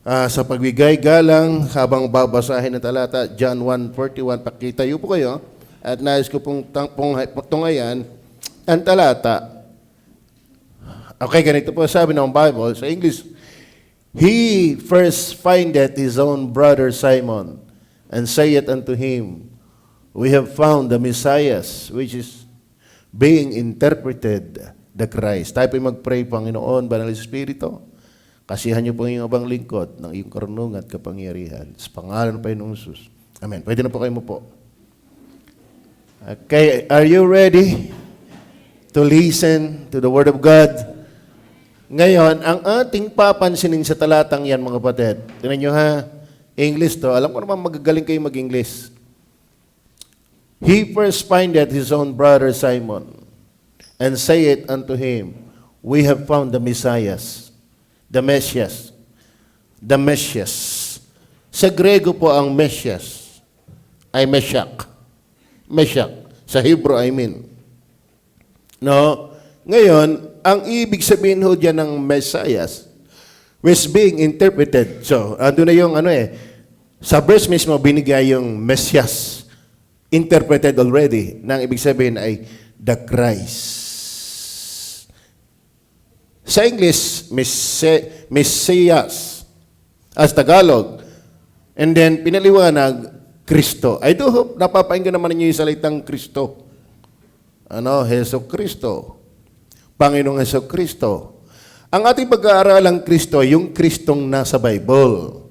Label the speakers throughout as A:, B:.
A: sa pagbigay galang habang babasahin ng talata, John 1:41. Pakitayo po kayo at nais ko pong tungayan ang talata. Okay, ganito po sabi ng Bible sa English. He first findeth his own brother Simon and saith unto him, We have found the Messiah, which is being interpreted the Christ. Tayo po mag-pray, Panginoon, Banal Espiritu. Kasihan niyo po yung abang lingkod ng iyong karunungan at kapangyarihan. Sa pangalan ng Panginoong Jesus. Amen. Pwede na po kayo mo po. Okay, are you ready to listen to the Word of God? Ngayon, ang ating papansinin sa talatang yan, mga kapatid, tingnan nyo ha, English to, alam ko naman magagaling kayo mag-English. He first findeth his own brother Simon, and saith unto him, We have found the Messiah, the Messias. The Messias. Sa Grego po ang Messias ay Meshach. Meshach. Sa Hebrew, I mean. No? Ngayon, ang ibig sabihin ho dyan ng Messiah was being interpreted. So, ando na yung sa verse mismo binigay yung Messias. Interpreted already. Nang ibig sabihin ay the Christ. Sa English, Messias. As Tagalog. And then, pinaliwanag, Kristo. I do hope napapakinggan naman ninyo yung salitang Kristo. Heso Kristo. Panginoong Heso Kristo. Ang ating pag-aaralang Kristo, yung Kristong nasa Bible.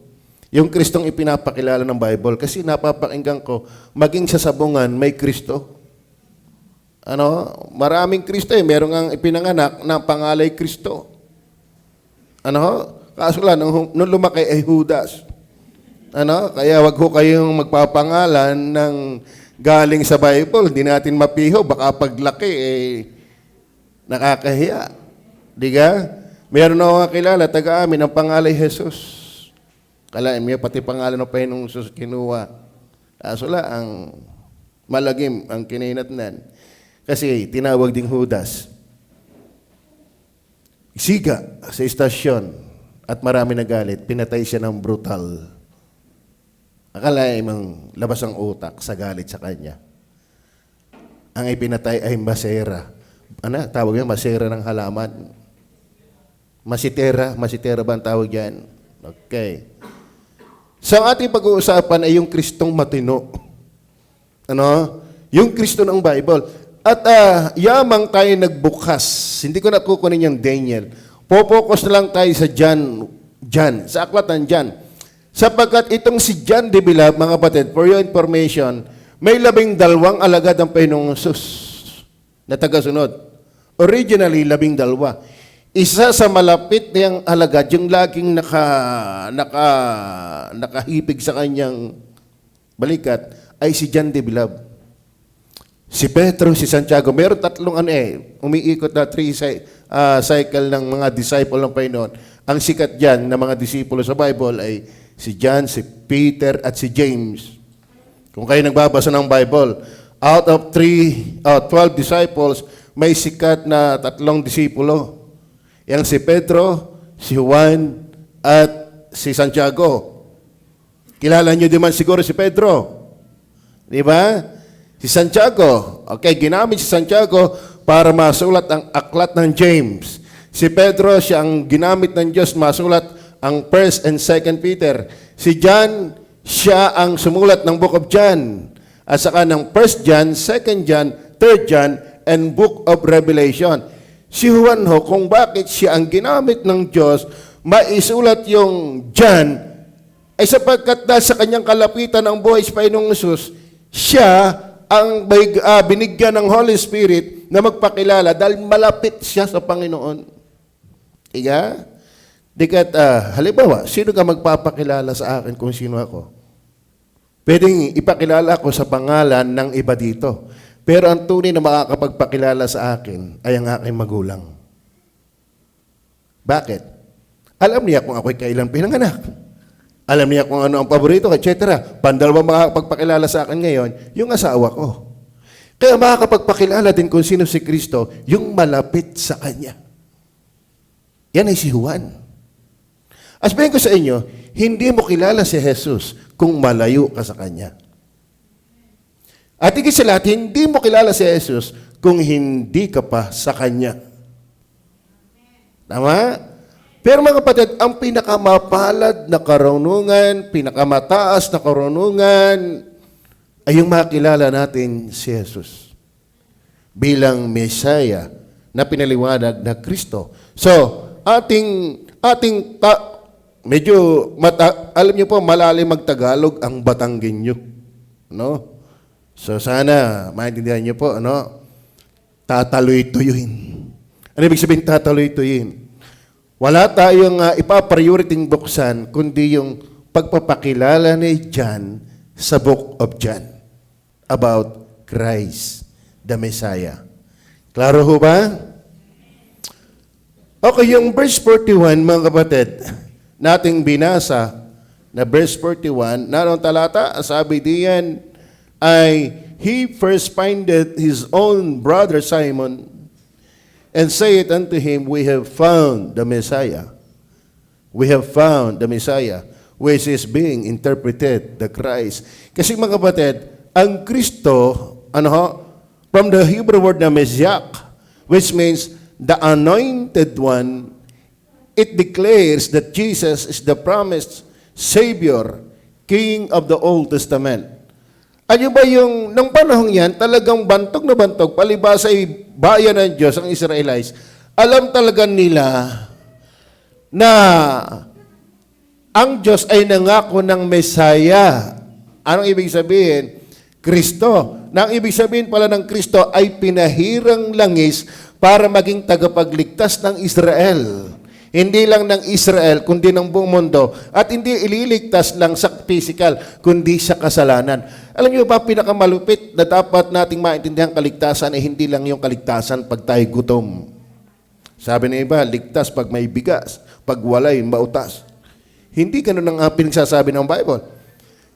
A: Yung Kristong ipinapakilala ng Bible. Kasi napapakinggan ko, maging sa sabungan, may Kristo. Maraming Kristo eh. Merong ang ipinanganak na pangalay Kristo. Kaso lang, nung lumaki ay Judas. Kaya wag ho kayong magpapangalan ng galing sa Bible. Hindi natin mapiho. Baka paglaki nakakahiya. Di ka? Meron na akong kilala, taga-amin, ang pangalay Jesus. Kalain mo, pati pangalan ng Panginoong Jesus kinuha. Kaso lang, ang malagim ang kinainatnan. Kasi tinawag ding Judas. Siga sa istasyon at marami nagalit, pinatay siya ng brutal. Akalain mong labas ang utak sa galit sa kanya. Ang ipinatay ay masera. Tawag yan? Masera ng halaman. Masitera ba ang tawag yan? Okay. So, ang ating pag-uusapan ay yung Kristong matino. Yung Kristo ng Bible. At yamang tayo nagbukas. Hindi ko nakukunin yung Daniel. Popokus na lang tayo sa John. Sa aklat ng John. Sapagkat itong si John de Bilab, mga kapatid, for your information, may 12 alagad ang Panginoong Jesus na tagasunod. Originally, 12. Isa sa malapit niyang alagad, yung laging nakahipig sa kanyang balikat, ay si John de Bilab. Si Pedro, si Santiago, meron tatlong umiikot na 3 cycle ng mga disciple ng Panginoon. Ang sikat dyan ng mga disipulo sa Bible ay si John, si Peter, at si James. Kung kayo nagbabasa ng Bible, out of 12 disciples, may sikat na 3 disipulo. Yang si Pedro, si Juan, at si Santiago. Kilala nyo din man siguro si Pedro. Di ba? Si Santiago. Okay, ginamit si Santiago para masulat ang aklat ng James. Si Pedro, siya ang ginamit ng Diyos masulat ang 1st and 2nd Peter. Si John, siya ang sumulat ng Book of John. At saka ng 1st John, 2nd John, 3rd John, and Book of Revelation. Si Juan ho, kung bakit siya ang ginamit ng Diyos, maisulat yung John, ay sapagkat dahil sa kanyang kalapitan ng buhay sa Panginoong Jesus, siya ang binigyan ng Holy Spirit na magpakilala dahil malapit siya sa Panginoon. Tiga? Dikat, halimbawa, sino ka magpapakilala sa akin kung sino ako? Pwedeng ipakilala ko sa pangalan ng iba dito. Pero ang tunay na makakapagpakilala sa akin ay ang aking magulang. Bakit? Alam niya kung ako'y kailan pinanganak. Alam niya kung ano ang paborito, etc. Pandalawa makakapagpakilala sa akin ngayon, yung asawa ko. Kaya makakapagpakilala din kung sino si Kristo, yung malapit sa Kanya. Yan ay si Juan. Sabihin ko sa inyo, hindi mo kilala si Jesus kung malayo ka sa Kanya. At higit sa lahat, hindi mo kilala si Jesus kung hindi ka pa sa Kanya. Tama? Pero mga kapatid, ang pinakamapalad na karunungan, pinakamataas na karunungan, ay yung makilala natin si Jesus bilang Messiah na pinaliwanag na Kristo. So, medyo, alam niyo po, malalim magtagalog ang Batanggenyo. No? So, sana, maintindihan niyo po, ano? Tataluy-tuyuin. Ano ibig sabihin tataluy-tuyuin? Wala tayong ipa-priority buksan, kundi yung pagpapakilala ni John sa Book of John about Christ, the Messiah. Klaro ho ba? Okay, yung verse 41, mga kapatid, nating binasa na verse 41, narong talata, sabi diyan ay, he first findeth his own brother Simon and saith unto him, we have found the Messiah. We have found the Messiah, which is being interpreted, the Christ. Kasi mga kapatid, ang Kristo, from the Hebrew word na Messiah, which means the anointed one, it declares that Jesus is the promised Savior, King of the Old Testament. Ano ba yung, nung panahon yan, talagang bantog na bantog, palibasa ay bayan ng Diyos, ang Israelites, alam talaga nila na ang Diyos ay nangako ng Messiah. Anong ibig sabihin? Kristo. Na ang ibig sabihin pala ng Kristo ay pinahirang langis para maging tagapagligtas ng Israel. Hindi lang ng Israel, kundi ng buong mundo. At hindi ililigtas lang sa physical, kundi sa kasalanan. Alam niyo ba, pinakamalupit na dapat nating maintindihan kaligtasan ay hindi lang yung kaligtasan pag tayo gutom. Sabi ng iba, ligtas pag may bigas, pag walay, mautas. Hindi ganun ang pinagsasabi ng Bible.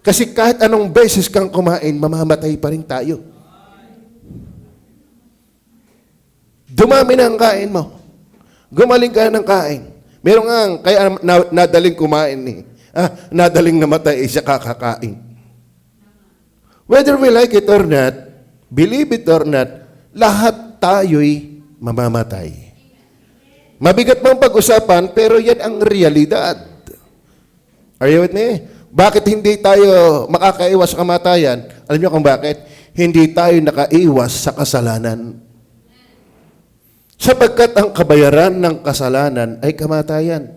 A: Kasi kahit anong beses kang kumain, mamamatay pa rin tayo. Dumami na ang kain mo. Gumaling ka ng kain. Meron nga, kaya nadaling kumain eh. Nadaling namatay, siya kakakain. Whether we like it or not, believe it or not, lahat tayo'y mamamatay. Mabigat mang pag-usapan, pero yan ang realidad. Are you with me? Bakit hindi tayo makakaiwas sa kamatayan? Alam niyo kung bakit? Hindi tayo nakaiwas sa kasalanan. Sapagkat ang kabayaran ng kasalanan ay kamatayan.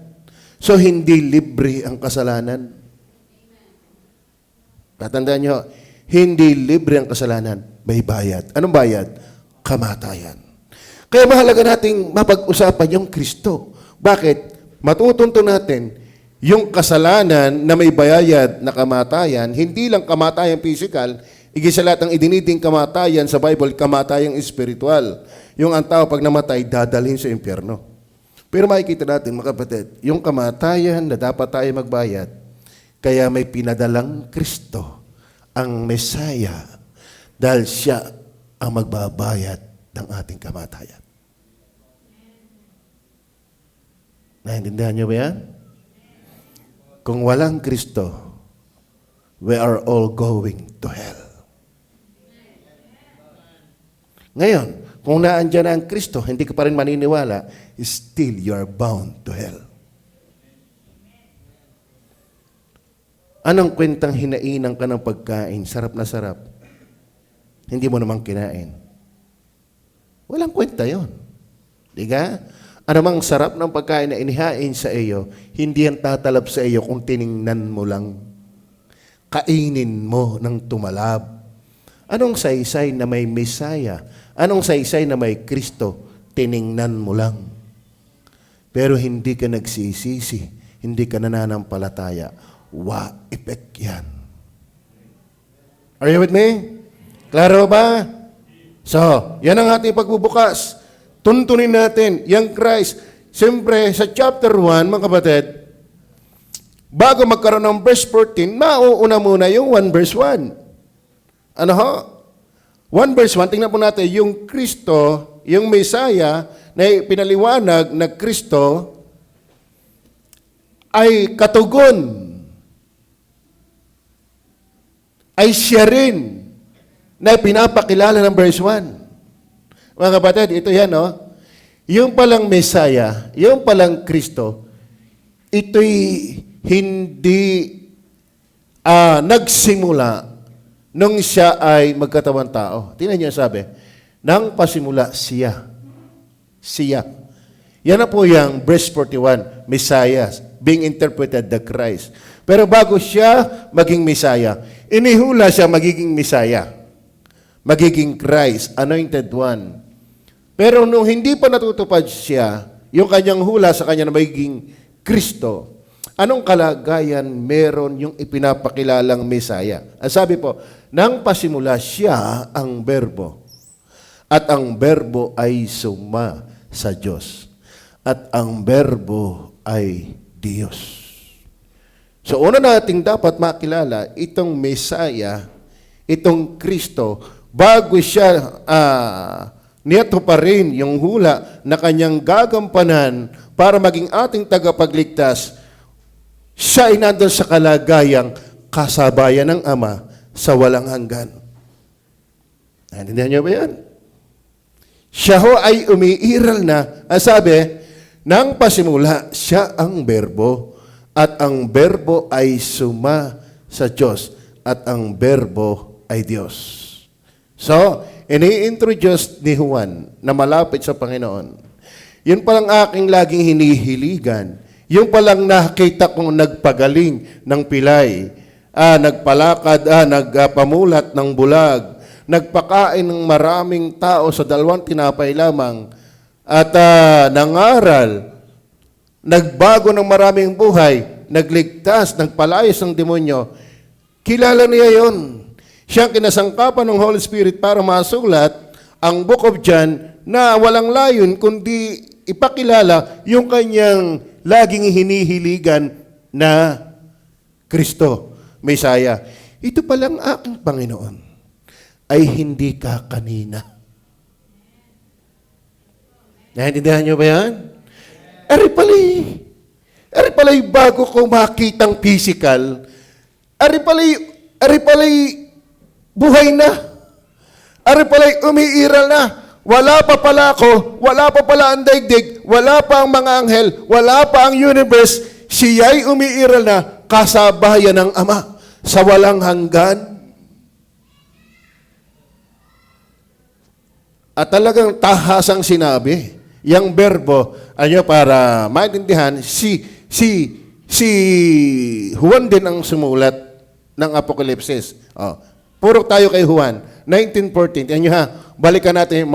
A: So, hindi libre ang kasalanan. Tatandaan niyo, hindi libre ang kasalanan, may bayad. Anong bayad? Kamatayan. Kaya mahalaga nating mapag-usapan yung Kristo. Bakit? Matutunto natin yung kasalanan na may bayad na kamatayan, hindi lang kamatayan physical, higit sa lahat ang idiniding kamatayan sa Bible, kamatayang espiritual. Yung ang tao pag namatay, dadalhin sa impyerno. Pero makikita natin, mga kapatid, yung kamatayan na dapat tayo magbayad, kaya may pinadalang Kristo, ang Messiah, dahil siya ang magbabayad ng ating kamatayan. Naintindihan niyo ba yan? Kung walang Kristo, we are all going to hell. Ngayon, kung naandyan na ang Kristo, hindi ka pa rin maniniwala, still you are bound to hell. Anong kwentang hinainan ka ng pagkain? Sarap na sarap. Hindi mo namang kinain. Walang kwenta yon. Di ka? Anumang sarap ng pagkain na inihain sa iyo, hindi yan tatalab sa iyo kung tiningnan mo lang. Kainin mo ng tumalab. Anong saysay na may Messiah? Anong saysay na may Kristo? Tiningnan mo lang. Pero hindi ka nagsisisi, hindi ka nananampalataya. Wa-epek yan. Are you with me? Klaro ba? So, yan ang ating pagbubukas. Tuntunin natin, yung Christ. Siyempre, sa chapter 1, mga kapatid, bago magkaroon ng verse 14, mauuna muna yung 1 verse 1. Ano ho? 1 verse 1, tingnan po natin, yung Kristo, yung Messiah, na pinaliwanag na Kristo, ay katugon, ay siya rin na pinapakilala ng verse 1. Mga kapatid, ito yan, no? Yung palang Messiah, yung palang Kristo, ito'y hindi nagsimula nung siya ay magkatawang tao. Tingnan niyo sabi, nang pasimula siya. Siya. Yan na po yung verse 41, Messiah, being interpreted the Christ. Pero bago siya maging Messiah, inihula siya magiging Messiah. Magiging Christ, anointed one. Pero nung hindi pa natutupad siya, yung kanyang hula sa kanya na magiging Kristo, anong kalagayan meron yung ipinapakilalang Messiah? Ang sabi po, nang pasimula siya ang berbo, at ang berbo ay suma sa Diyos, at ang berbo ay Diyos. So una nating dapat makilala itong Messiah, itong Kristo, bago siya niyato pa rin yung hula na kanyang gagampanan para maging ating tagapagligtas, siya ay nandun sa kalagayang kasabayan ng Ama sa walang hanggan. Naintindihan niyo ba yan? Siya ho ay umiiral na. Ang sabi, nang pasimula, siya ang berbo, at ang berbo ay suma sa Diyos, at ang berbo ay Diyos. So, ini-introduce ni Juan na malapit sa Panginoon. Yun palang aking laging hinihiligan. Yung palang nakita kong nagpagaling ng pilay, nagpalakad, nagpamulat ng bulag, nagpakain ng maraming tao sa 2 tinapay lamang, at nangaral, nagbago ng maraming buhay, nagligtas, nagpalayas ng demonyo. Kilala niya yon. Siya ang kinasangkapan ng Holy Spirit para masulat ang Book of John na walang layon kundi ipakilala yung kanyang laging hinihiligan na Kristo, Messiah. Ito palang aking Panginoon ay hindi ka kanina. Naintindihan niyo ba yan? Ari pala'y bago ko makitang physical, ari pala'y buhay na. Ari pala'y umiiral na. Wala pa pala ako, wala pa pala ang daigdig, wala pa ang mga anghel, wala pa ang universe, siya'y umiiral na kasabayan ng Ama sa walang hanggan. At talagang tahasang sinabi, yung berbo, para maintindihan, si Juan din ang sumulat ng Apokalipsis. Puro tayo kay Juan. 19:14. Yan nyo ha. Balikan natin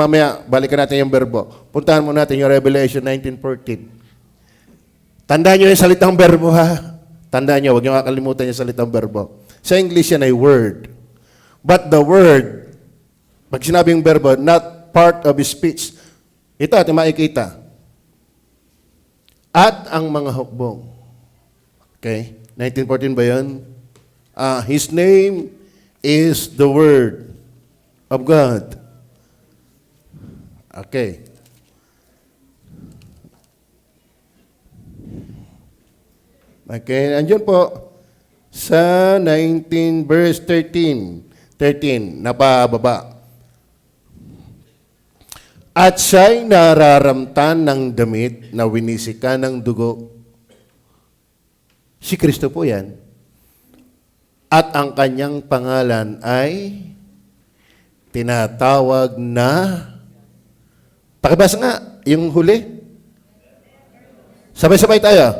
A: yung berbo. Puntahan mo natin yung Revelation 19:14. Tandaan nyo yung salitang berbo ha. Tandaan nyo, huwag nyo kakalimutan yung salitang berbo. Sa English yan ay word. But the word, pag sinabing berbo, not part of speech. Ito ating makikita. At ang mga hukbong. Okay? 19:14 ba yun? His name is the Word of God. Okay. Okay, andyan po sa 19 verse 13. 13, napababa. At siya'y nararamtan ng damit na winisika ng dugo. Si Kristo po yan. At ang kanyang pangalan ay tinatawag na, pakibasa nga, yung huli. Sabay-sabay tayo.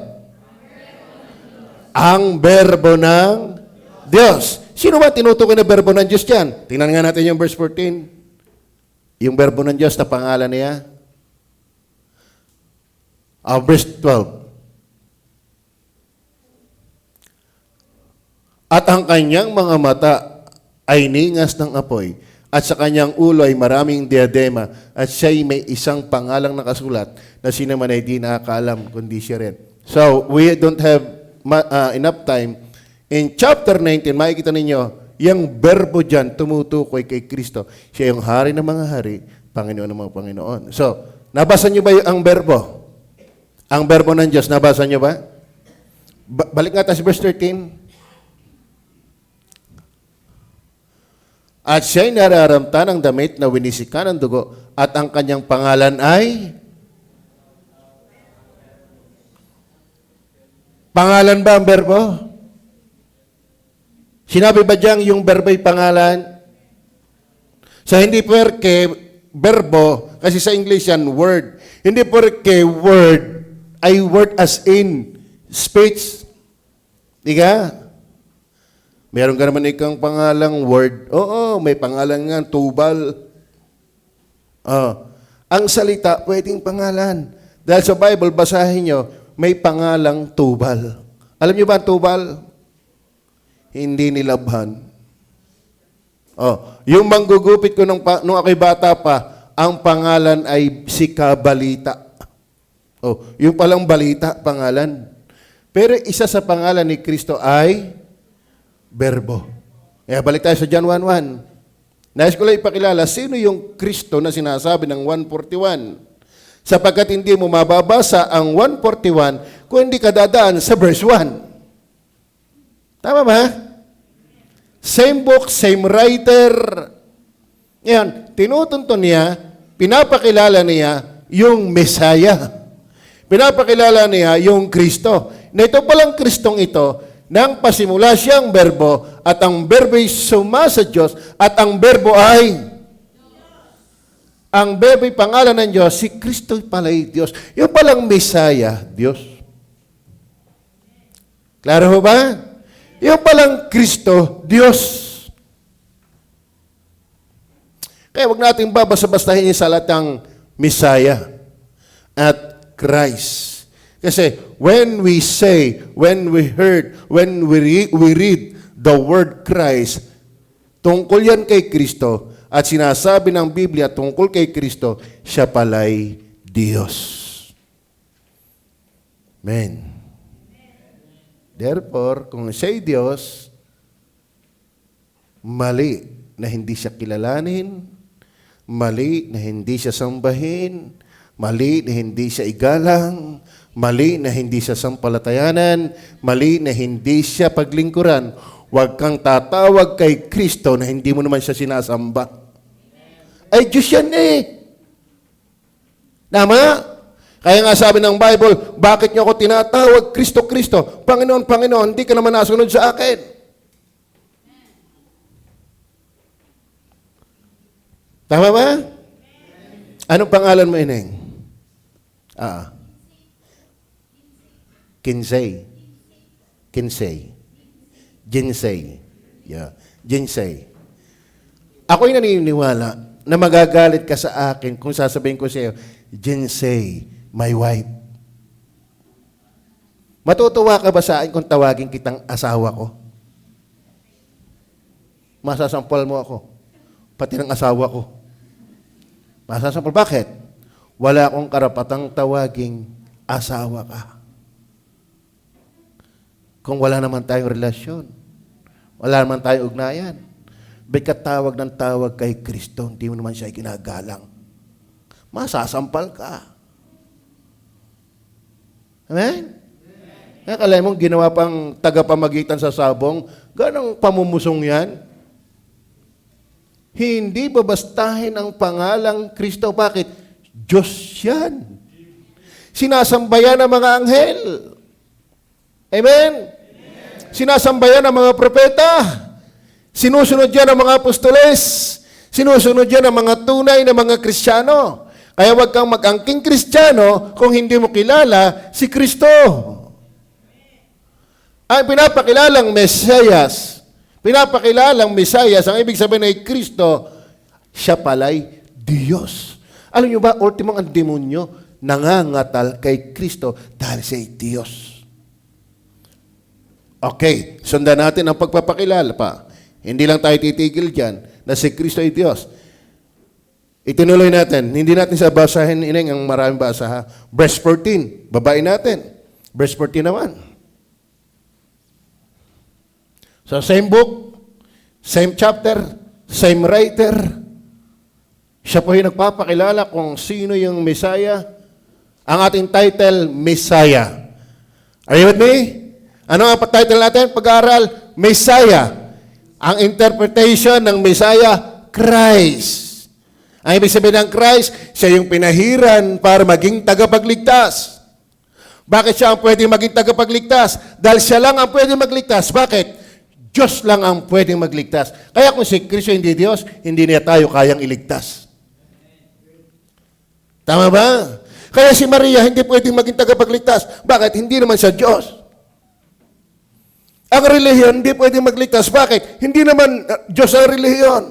A: Ang berbo ng Diyos. Sino ba tinutukoy na berbo ng Diyos yan? Tingnan nga natin yung verse 14. Yung berbo ng Diyos na pangalan niya. Verse 12. At ang kanyang mga mata ay ningas ng apoy, at sa kanyang ulo ay maraming diadema, at siya'y may isang pangalang nakasulat na sino man ay di nakakaalam kundi siya rin. So, we don't have enough time. In chapter 19, makikita ninyo, yung berbo dyan tumutukoy kay Kristo. Siya yung hari ng mga hari, Panginoon ng mga Panginoon. So, nabasa nyo ba ang berbo? Ang berbo ng Diyos, nabasa nyo ba? Balik nga tayo sa verse 13. At siya'y nararamta ng damit na winisikan ng dugo at ang kanyang pangalan ay... Pangalan ba ang berbo? Sinabi ba diyang yung berbo'y pangalan? So hindi porke berbo, kasi sa English yan, word. Hindi porke word, ay word as in speech. Diga? Meron ka naman ikang pangalang word. Oo, may pangalan nga, Tubal. Ang salita, pwedeng pangalan. Dahil sa Bible, basahin nyo, may pangalang Tubal. Alam nyo ba ang Tubal? Hindi nilabhan. Yung manggugupit ko nung ako'y bata pa, ang pangalan ay si Kabalita. Yung palang balita, pangalan. Pero isa sa pangalan ni Kristo ay Berbo. Kaya balik tayo sa John 1:1. Nais ko lang ipakilala, sino yung Kristo na sinasabi ng 141? Sapagkat hindi mo mababasa ang 141 kung hindi ka dadaan sa verse 1. Tama ba? Same book, same writer. Ngayon, tinutunton niya, pinapakilala niya yung Messiah. Pinapakilala niya yung Kristo. Na ito palang Kristong ito, nang pasimula siyang berbo, at ang berbo ay suma sa Diyos, at ang berbo ay... Ang berbo'y pangalan ng Diyos, si Kristo pala'y Diyos. Yung palang Messiah, Diyos. Klaro ho ba? Yung palang Kristo, Diyos. Kaya huwag natin babasa-bastahin yung salatang Messiah at Christ. Kasi when we say, when we heard, when we read the word Christ, tungkol yan kay Kristo, at sinasabi ng Biblia tungkol kay Kristo, siya pala'y Diyos. Amen. Therefore, kung siya'y Diyos, mali na hindi siya kilalanin, mali na hindi siya sambahin, mali na hindi siya igalang, mali na hindi siya sampalatayanan, mali na hindi siya paglingkuran. Huwag kang tatawag kay Kristo na hindi mo naman siya sinasamba. Ay, Diyos yan eh. Tama? Kaya nga sabi ng Bible, bakit niyo ako tinatawag Kristo, Kristo? Panginoon, Panginoon, hindi ka naman nasunod sa akin. Tama ba? Anong pangalan mo, Ineng? Kinsey. Kinsey. Jinsey. Yeah. Jinsey. Ako'y naniniwala na magagalit ka sa akin kung sasabihin ko sa iyo, Jinsey, my wife. Matutuwa ka ba sa akin kung tawagin kitang asawa ko? Masasampal mo ako. Pati ng asawa ko. Masasampal. Bakit? Wala akong karapatang tawaging asawa ka. Kung wala naman tayong relasyon. Wala naman tayong ugnayan. Ba't tawag ng tawag kay Kristo, hindi mo naman siya ginagalang. Masasampal ka. Amen? Kaya kalay mong ginawa pang tagapamagitan sa sabong, ganang pamumusong yan. Hindi babastahin ang pangalang Kristo. Bakit? Diyos yan. Sinasambayan ng mga anghel. Amen? Sinasambayan ng mga propeta. Sinusunod yan ng mga apostoles. Sinusunod yan ng mga tunay na mga Kristiyano. Kaya huwag kang mag-angking Kristiyano kung hindi mo kilala si Kristo. Ang pinapakilalang Mesiyas, pinapakilalang Mesiyas, ang ibig sabihin ay Kristo, siya pala'y Diyos. Alam niyo ba, ultimong ang demonyo, nangangatal kay Kristo dahil siya'y Diyos. Okay, sundan natin ang pagpapakilala pa. Hindi lang tayo titigil dyan na si Kristo ay Diyos. Itinuloy natin. Hindi natin sa basahin ining ang maraming basa ha. Verse 14. Babae natin. Verse 14 naman. So same book, same chapter, same writer. Siya po yung nagpapakilala kung sino yung Messiah. Ang ating title, Messiah. Are you with me? Ano ang title natin? Pag-aaral, Messiah. Ang interpretation ng Messiah, Christ. Ang ibig sabihin ng Christ, siya yung pinahiran para maging tagapagligtas. Bakit siya ang pwedeng maging tagapagligtas? Dahil siya lang ang pwedeng magligtas. Bakit? Diyos lang ang pwedeng magligtas. Kaya kung si Kristo hindi Diyos, hindi niya tayo kayang iligtas. Tama ba? Kaya si Maria hindi pwedeng maging tagapagligtas. Bakit? Hindi naman siya Diyos. Ang relihiyon hindi pwedeng magligtas. Bakit? Hindi naman Diyos ang relihiyon.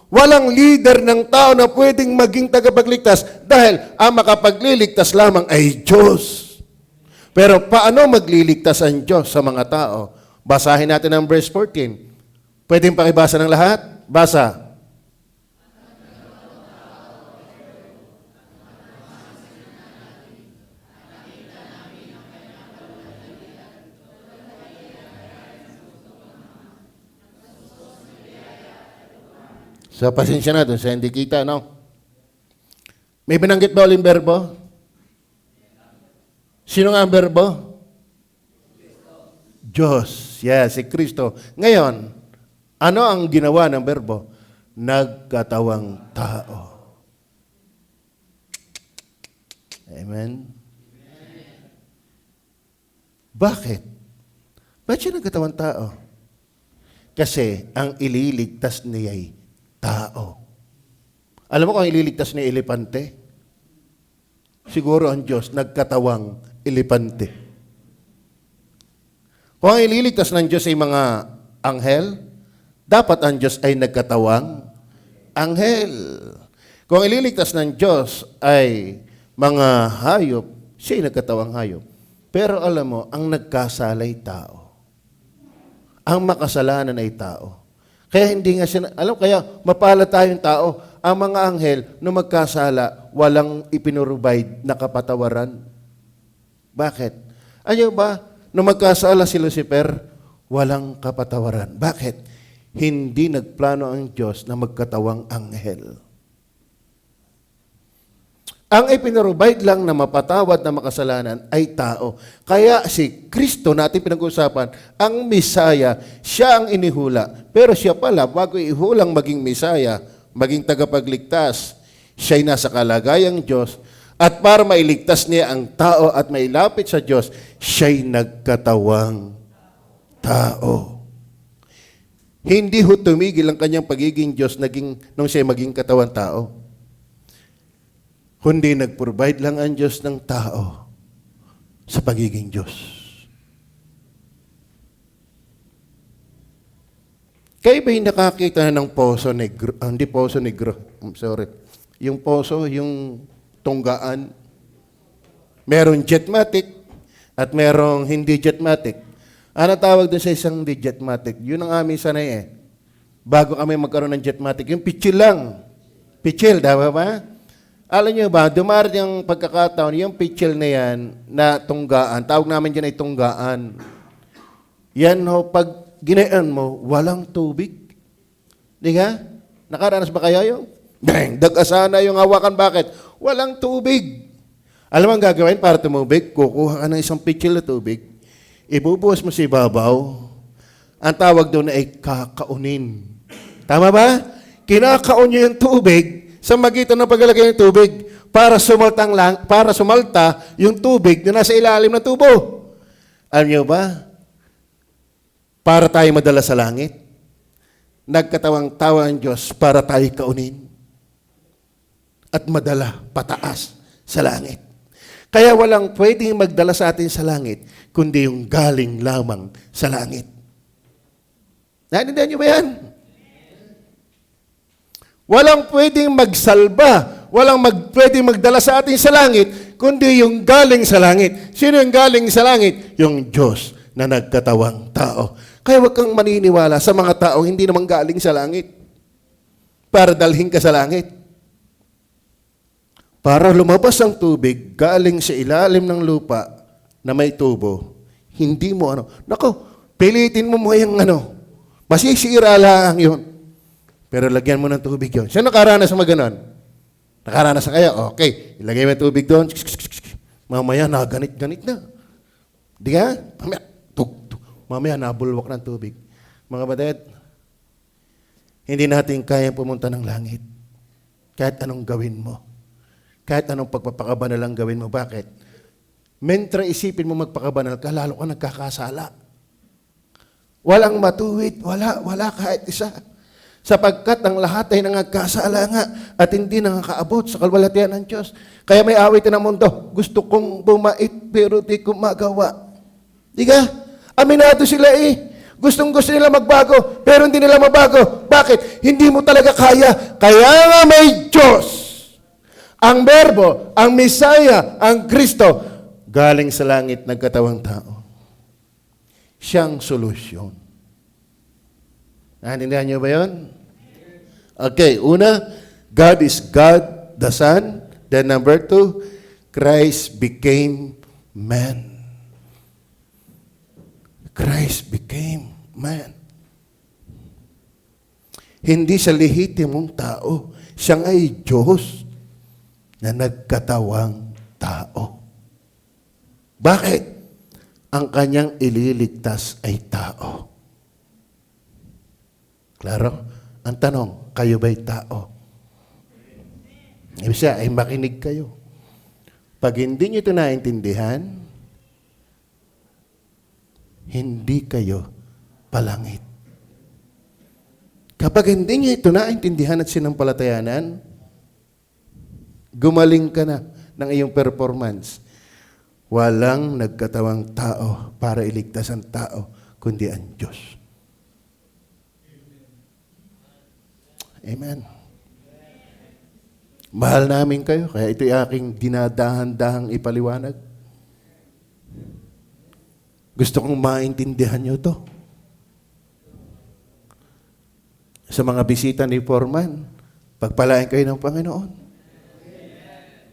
A: Walang leader ng tao na pwedeng maging tagapagligtas dahil ang makapagliligtas lamang ay Diyos. Pero paano magliligtas ang Diyos sa mga tao? Basahin natin ang verse 14. Pwedeng pakibasa ng lahat? Basa. So, pasensya na doon sa hindi kita, no? May binanggit ba uling berbo? Sino nga ang berbo? Diyos. Yes, si Kristo. Ngayon, ano ang ginawa ng berbo? Nagkatawang tao. Amen? Bakit? Bakit siya nagkatawang tao? Kasi ang ililigtas niya'y tao. Alam mo kung ililigtas ni elepante? Siguro ang Diyos nagkatawang elepante. Kung ang ililigtas ng Diyos ay mga anghel, dapat ang Diyos ay nagkatawang anghel. Kung ang ililigtas ng Diyos ay mga hayop, siya ay nagkatawang hayop. Pero alam mo, ang nagkasala ay tao. Ang makasalanan ay tao. Kaya hindi nga siya, kaya mapala tayong tao. Ang mga anghel, nung magkasala, walang ipinurubide na kapatawaran. Bakit? Ayaw ba, nung magkasala si Lucifer, walang kapatawaran. Bakit? Hindi nagplano ang Diyos na magkatawang anghel. Ang ipinurubide lang na mapatawad na makasalanan ay tao. Kaya si Kristo natin pinag-usapan, ang Messiah, siya ang inihula. Pero siya pala, bago ihulang maging Messiah, maging tagapagligtas, siya'y nasa kalagayang Diyos. At para mailigtas niya ang tao at mailapit sa Diyos, siya'y nagkatawang tao. Hindi ho tumigil ang kanyang pagiging Diyos nung siya'y maging katawang tao. Kundi nag-provide lang ang Diyos ng tao sa pagiging Diyos. Kayo ba'y nakakita ng poso negro? Hindi poso negro. Sorry. Yung poso, yung tunggaan. Merong jetmatic at merong hindi jetmatic. Ano tawag doon sa isang hindi jetmatic? Yun ang aming sanay eh. Bago kami magkaroon ng jetmatic, yung pitchil lang. Pitchil, dawa ba? Alam niyo ba, dumarating ang pagkakataon, yung pitchil na yan, na tunggaan, tawag namin dyan ay tunggaan. Yan ho, pag ginayaan mo, walang tubig. Di ka? Nakaranas ba kayo yung? Bang! Dag-asana yung hawakan. Bakit? Walang tubig. Alam mo ang gagawin para tumubig? Kukuha ka ng isang pitchil na tubig. Ibubuhos mo sa ibabaw. Ang tawag doon ay kakaunin. Tama ba? Kinakaon niyo yung tubig sa magitan ng paglalagay ng tubig para sumalta yung tubig na nasa ilalim ng tubo. Alam niyo ba? Para tayo madala sa langit. Nagkatawang tawa ang Diyos para tayo kaunin at madala pataas sa langit. Kaya walang pwedeng magdala sa atin sa langit kundi yung galing lamang sa langit. Naintindihan niyo ba yan? Walang pwedeng magsalba, walang pwedeng magdala sa atin sa langit, kundi yung galing sa langit. Sino yung galing sa langit? Yung Diyos na nagkatawang tao. Kaya huwag kang maniniwala sa mga taong hindi naman galing sa langit para dalhin ka sa langit. Para lumabas ang tubig galing sa ilalim ng lupa na may tubo, hindi mo pilitin mo yung masisira lang yun. Pero lagyan mo ng tubig yun. Sino nakaranas ng maganon? Nakaranas na kayo? Okay. Ilagay mo yung tubig doon. Mamaya, ganit-ganit na. Di ka? Mamaya, mamaya nabulwak ng tubig. Mga kapatid, hindi natin kayang pumunta ng langit. Kahit anong gawin mo. Kahit anong pagpapakabanal ang gawin mo. Bakit? Mentra isipin mo magpakabanal ka, lalo ka nagkakasala. Walang matuwid, wala kahit isa. Sapagkat ang lahat ay nangagkasala nga at hindi nakakaabot sa kalwalhatian ng Diyos. Kaya may awitin ng mundo, gusto kong bumait pero di ko magawa. Di ka? Aminado sila Gustong-gusto nila magbago pero hindi nila mabago. Bakit? Hindi mo talaga kaya. Kaya nga may Diyos. Ang Berbo, ang Mesaya, ang Kristo, galing sa langit nagkatawang tao. Siyang solusyon. Naintindihan niyo ba yun? Okay, una, God is God, the Son. Then number 2, Christ became man. Christ became man. Hindi siya lehitimong tao. Siya ay Diyos na nagkatawang tao. Bakit? Ang kanyang ililigtas ay tao. Klaro? Ang tanong, kayo ba'y tao? Ibig siya, ay makinig kayo. Pag hindi nyo ito naintindihan, hindi kayo palangit. Kapag hindi nyo ito naintindihan at sinampalatayanan, gumaling ka na ng iyong performance. Walang nagkatawang tao para iligtas ang tao, kundi ang Diyos. Amen. Mahal namin kayo, kaya ito'y aking dinadahan-dahang ipaliwanag. Gusto kong maintindihan nyo to. Sa mga bisita ni Foreman, pagpalain kayo ng Panginoon.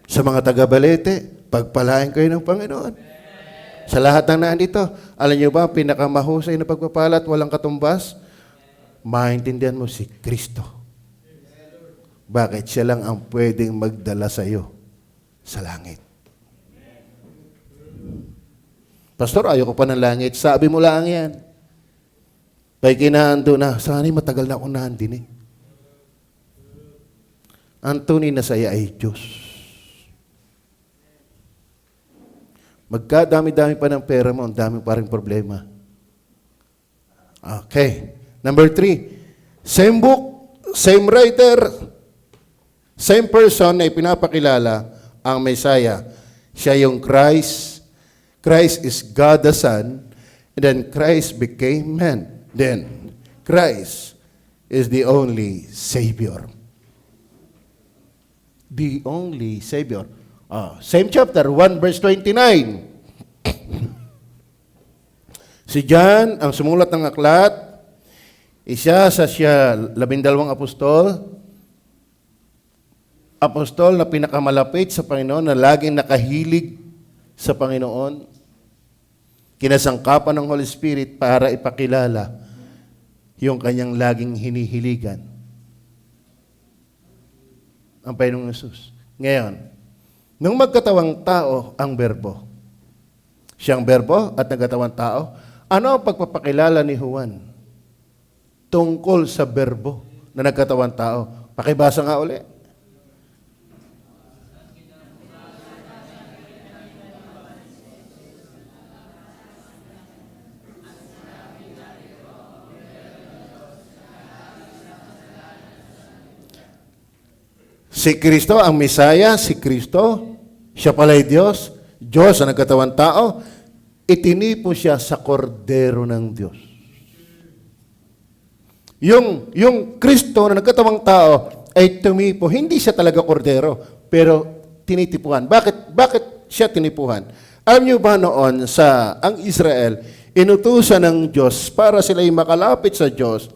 A: Sa mga taga-Balete, pagpalain kayo ng Panginoon. Sa lahat ng nandito, alam nyo ba, pinakamahusay na pagpapala at walang katumbas, maintindihan mo si Kristo. Bakit? Siya lang ang pwedeng magdala sa iyo sa langit. Pastor, ayoko pa ng langit. Sabi mo lang yan. Pag kinaando na, sana'y matagal na akong naandin Ang tunay na saya ay Diyos. Magkadami-dami pa ng pera mo, ang dami pa rin problema. Okay. Number 3, same book, same writer, same person na ipinapakilala ang Messiah. Siya yung Christ. Christ is God the Son. And then Christ became man. Then Christ is the only Savior. The only Savior. Same chapter, 1 verse 29. Si John, ang sumulat ng aklat, isa sa siya 12 apostol na pinakamalapit sa Panginoon, na laging nakahilig sa Panginoon, kinasangkapan ng Holy Spirit para ipakilala yung kanyang laging hinihiligan. Ang Panginoong Yesus. Ngayon, nung magkatawang tao ang Berbo, siyang Berbo at nagkatawang tao, ano ang pagpapakilala ni Juan tungkol sa Berbo na nagkatawang tao? Pakibasa nga uli. Si Kristo ang Mesaya, si Kristo, siya pala'y Diyos, Diyos na nagkatawang tao, itinipo siya sa kordero ng Diyos. Yung Kristo na nagkatawang tao ay tumipo, hindi siya talaga kordero, pero tinitipuhan. Bakit siya tinipuhan? Alam niyo ba noon ang Israel, inutusan ng Diyos para sila'y makalapit sa Diyos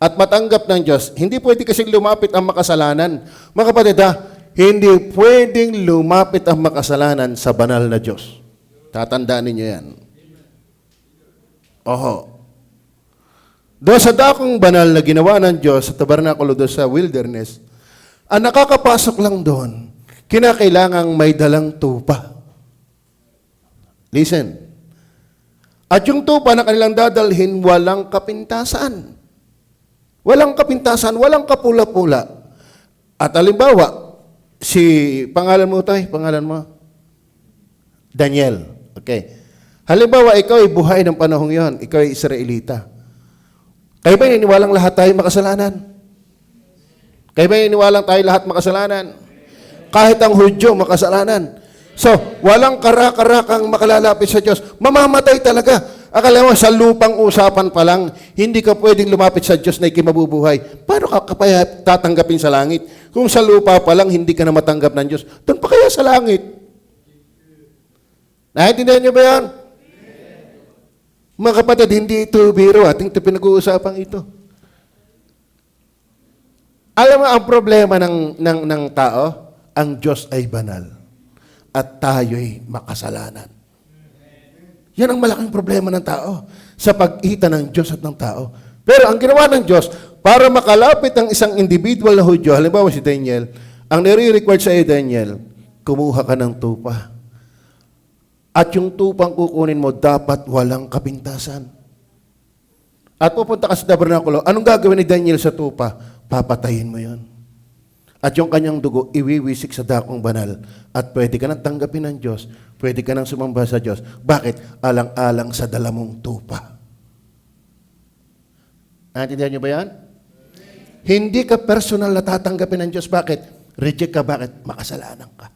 A: at matanggap ng Diyos, hindi pwede kasing lumapit ang makasalanan. Mga kapatid, hindi pwedeng lumapit ang makasalanan sa banal na Diyos. Tatandaan ninyo yan. Oho. Doon sa dakong banal na ginawa ng Diyos sa tabernakulo doon sa wilderness, ang nakakapasok lang doon, kinakailangang may dalang tupa. Listen. At yung tupa na kanilang dadalhin, walang kapintasan. Walang kapintasan, walang kapula-pula. At halimbawa, pangalan mo tayo, pangalan mo? Daniel. Okay. Halimbawa, ikaw ay buhay ng panahong yon. Ikaw ay Israelita. Kayo ba iniwalang lahat tayo makasalanan? Kayo ba iniwalang tayo lahat makasalanan? Kahit ang Hudyo makasalanan. So, walang karakarang makalalapit sa Diyos. Mamamatay talaga. Akala mo, sa lupang usapan pa lang, hindi ka pwedeng lumapit sa Diyos na ikimabubuhay. Paano ka kaya tatanggapin sa langit? Kung sa lupa pa lang, hindi ka na matanggap ng Diyos, doon pa kaya sa langit? Naintindihan niyo ba yan? Mga kapatid, hindi ito biro. Ating ito pinag-uusapan ito. Alam mo, ang problema ng tao, ang Diyos ay banal. At tayo'y makasalanan. Yan ang malaking problema ng tao sa pag-ita ng Diyos at ng tao. Pero ang ginawa ng Diyos, para makalapit ang isang individual na Hudyo, halimbawa si Daniel, ang nire-required sa iyo, Daniel, kumuha ka ng tupa. At yung tupang kukunin mo, dapat walang kapintasan. At pupunta ka sa tabernakulo, anong gagawin ni Daniel sa tupa? Papatayin mo yon. At yung kanyang dugo, iwiwisik sa dakong banal. At pwede ka nang tanggapin ng Diyos. Pwede ka nang sumamba sa Diyos. Bakit? Alang-alang sa dala mong tupa. Naintindihan niyo ba yan? Hindi ka personal na tatanggapin ng Diyos. Bakit? Reject ka. Bakit? Makasalanan ka.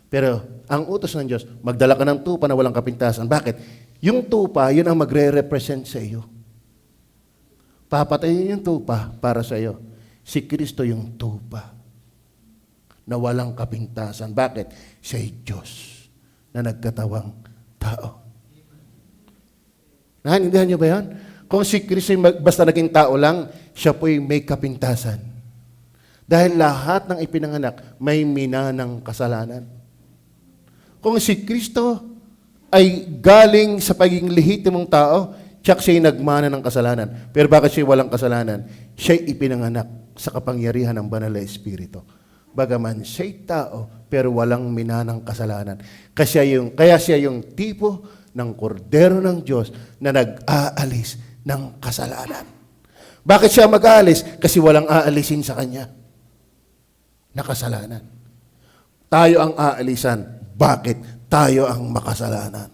A: Pero ang utos ng Diyos, magdala ka ng tupa na walang kapintasan. Bakit? Yung tupa, yun ang magre-represent sa iyo. Papatayin yung tupa para sa iyo. Si Kristo yung tupa na walang kapintasan. Bakit? Siya'y Diyos na nagkatawang tao. Naintindihan niyo ba yan? Kung si Kristo basta naging tao lang, siya po'y may kapintasan. Dahil lahat ng ipinanganak may minanang kasalanan. Kung si Kristo ay galing sa pagiging lehitimong tao, tiyak siya'y nagmana ng kasalanan. Pero bakit siya'y walang kasalanan? Siya'y ipinanganak sa kapangyarihan ng banal na Espiritu. Bagaman siya'y tao, pero walang minanang kasalanan. Kaya siya yung tipo ng kordero ng Diyos na nag-aalis ng kasalanan. Bakit siya mag-aalis? Kasi walang aalisin sa kanya na kasalanan. Tayo ang aalisan. Bakit? Tayo ang makasalanan.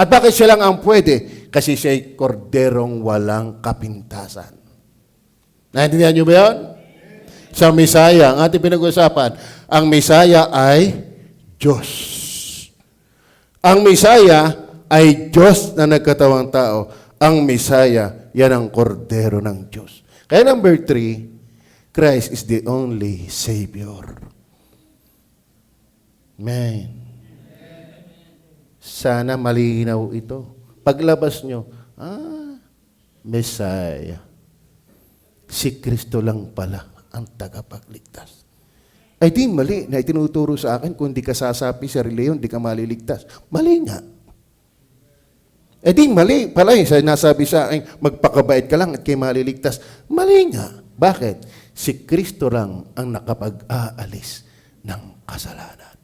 A: At bakit siya lang ang pwede? Kasi siya'y korderong walang kapintasan. Naintindihan niyo ba yun? Sa Mesaya, ang ating pinag-usapan, ang Mesaya ay Diyos. Ang Mesaya ay Diyos na nagkatawang tao. Ang Mesaya, yan ang kordero ng Diyos. Kaya number 3, Christ is the only Savior. Amen. Sana malinaw ito. Paglabas nyo, Messiah. Si Kristo lang pala ang tagapagligtas. Ay di mali na itinuturo sa akin kung di ka sasapi sa reliyon, di ka maliligtas. Mali nga. Eh di mali pala sa nasabi sa akin, magpakabait ka lang at kayo maliligtas. Mali nga. Bakit? Si Kristo lang ang nakapag-aalis ng kasalanan.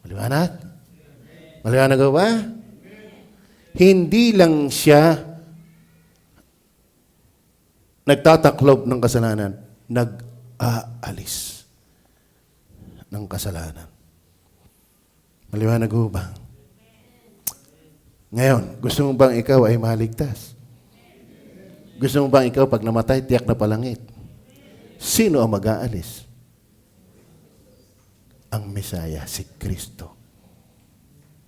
A: Maliwanag? Maliwanag ba? Hindi lang siya nagtataklob ng kasalanan, nag-aalis ng kasalanan. Maliwanag ho ba? Ngayon, gusto mo bang ikaw ay maligtas? Gusto mo bang ikaw pag namatay, tiyak na palangit? Sino ang mag-aalis? Ang Mesaya, si Kristo.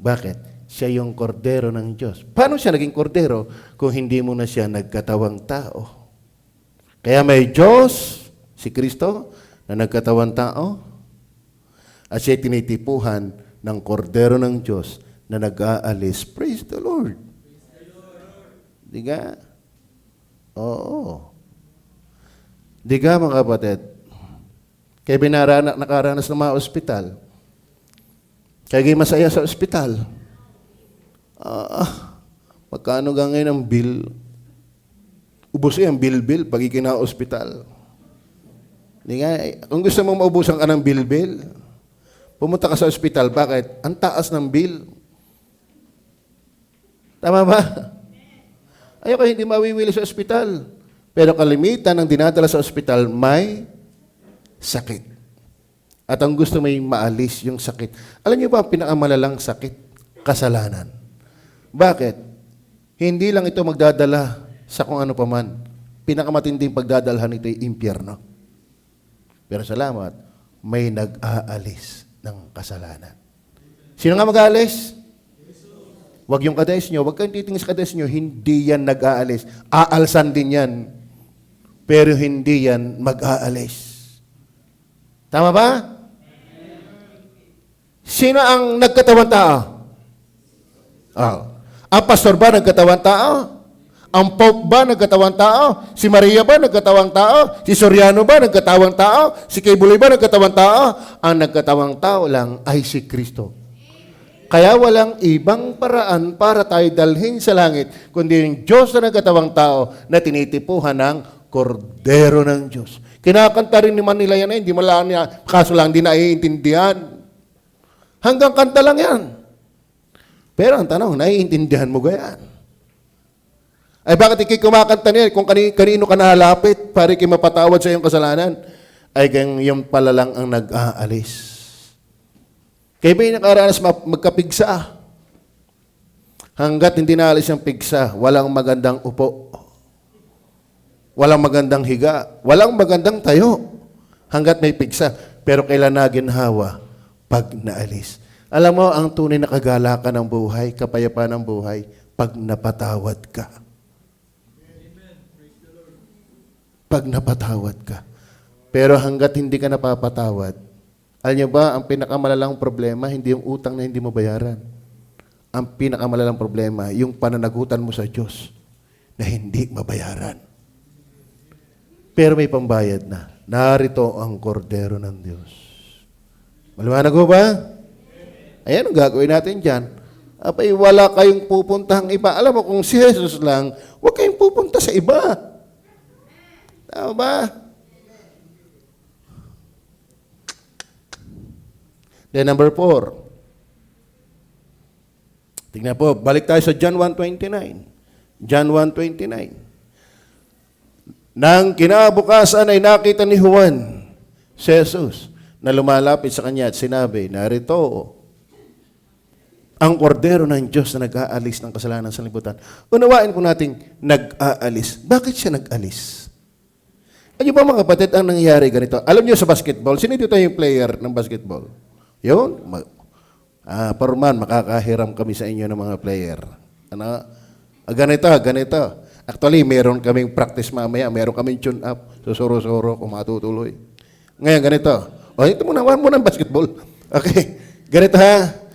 A: Bakit? Siya yung kordero ng Diyos. Paano siya naging kordero kung hindi mo na siya nagkatawang tao? Kaya may Diyos, si Kristo, na nagkatawang tao, at siya tinitipuhan ng kordero ng Diyos na nag-aalis. Praise the Lord. Di ka? Oo. Di ka, mga kapatid? Kaya nakaranas ng mga ospital. Kaya kayo masaya sa ospital. Magkano ga ngayon ang bill? Ubus ang bill pag ikina-ospital. Kung gusto mong maubusan ka ng bill, pumunta ka sa ospital. Bakit? Ang taas ng bill. Tama ba? Ayoko hindi mawiwili sa ospital. Pero kalimitan ng dinadala sa ospital may sakit. At ang gusto may maalis yung sakit. Alam niyo ba ang pinakamalalang sakit? Kasalanan. Bakit? Hindi lang ito magdadala sa kung ano paman. Pinakamatinding pagdadalhan ito ay impyerno. Pero salamat, may nag-aalis ng kasalanan. Sino nga mag-aalis? Huwag yung kades nyo. Huwag kayong titingin sa kades nyo. Hindi yan nag-aalis. Aalsan din yan. Pero hindi yan mag-aalis. Tama ba? Sino ang nagkatawang tao? Oh. Ang pastor ba nagkatawang tao? Ang Pope ba nagkatawang tao? Si Maria ba nagkatawang tao? Si Soriano ba nagkatawang tao? Si Kibuloy ba nagkatawang tao? Ang nagkatawang tao lang ay si Kristo. Kaya walang ibang paraan para tayo dalhin sa langit, kundi yung Diyos na nagkatawang tao na tinitipuhan ng Kordero ng Diyos. Kinakanta rin naman nila yan, hindi malaan niya, kaso lang hindi naiintindihan. Hanggang kanta lang yan. Pero ang tanong, naiintindihan mo gayan? Ay bakit kumakanta niya kung kanino ka nahalapit para mapatawad sa iyong kasalanan? Ay yung pala lang ang nag-aalis. Kaya ba yung nakaranas magkapigsa? Hanggat hindi naalis yung pigsa, walang magandang upo. Walang magandang higa. Walang magandang tayo. Hanggat may pigsa. Pero kailan naginhawa? Pag naalis. Alam mo, ang tunay na kagalakan ng buhay, kapayapaan ng buhay, pag napatawad ka. Pag napatawad ka. Pero hanggat hindi ka napapatawad, alam niyo ba, ang pinakamalalang problema, hindi yung utang na hindi mo bayaran. Ang pinakamalalang problema, yung pananagutan mo sa Diyos na hindi mabayaran. Pero may pambayad na. Narito ang Kordero ng Diyos. Maliwanag ko ba? Ayan ang gagawin natin dyan. Apay, wala kayong pupuntahang iba. Alam mo, kung si Jesus lang, huwag kayong pupunta sa iba. Tama ba? Then number 4. Tingnan po, balik tayo sa John 1:29. John 1:29. Nang kinabukasan ay nakita ni Juan si Jesus na lumalapit sa kanya at sinabi, narito ang Kordero ng Diyos na nag-aalis ng kasalanan sa libutan. Unawain po natin, nag-aalis. Bakit siya nag-alis? Ano ba mga kapatid ang nangyayari ganito? Alam niyo sa basketball, sino dito yung player ng basketball? Yun? Parman, makakahiram kami sa inyo ng mga player. Ano? Ganito. Actually, meron kaming practice mamaya, meron kaming tune up, susuro-suro kung matutuloy. Ngayon, ganito. O, ito muna ng basketball. Okay, ganito ha.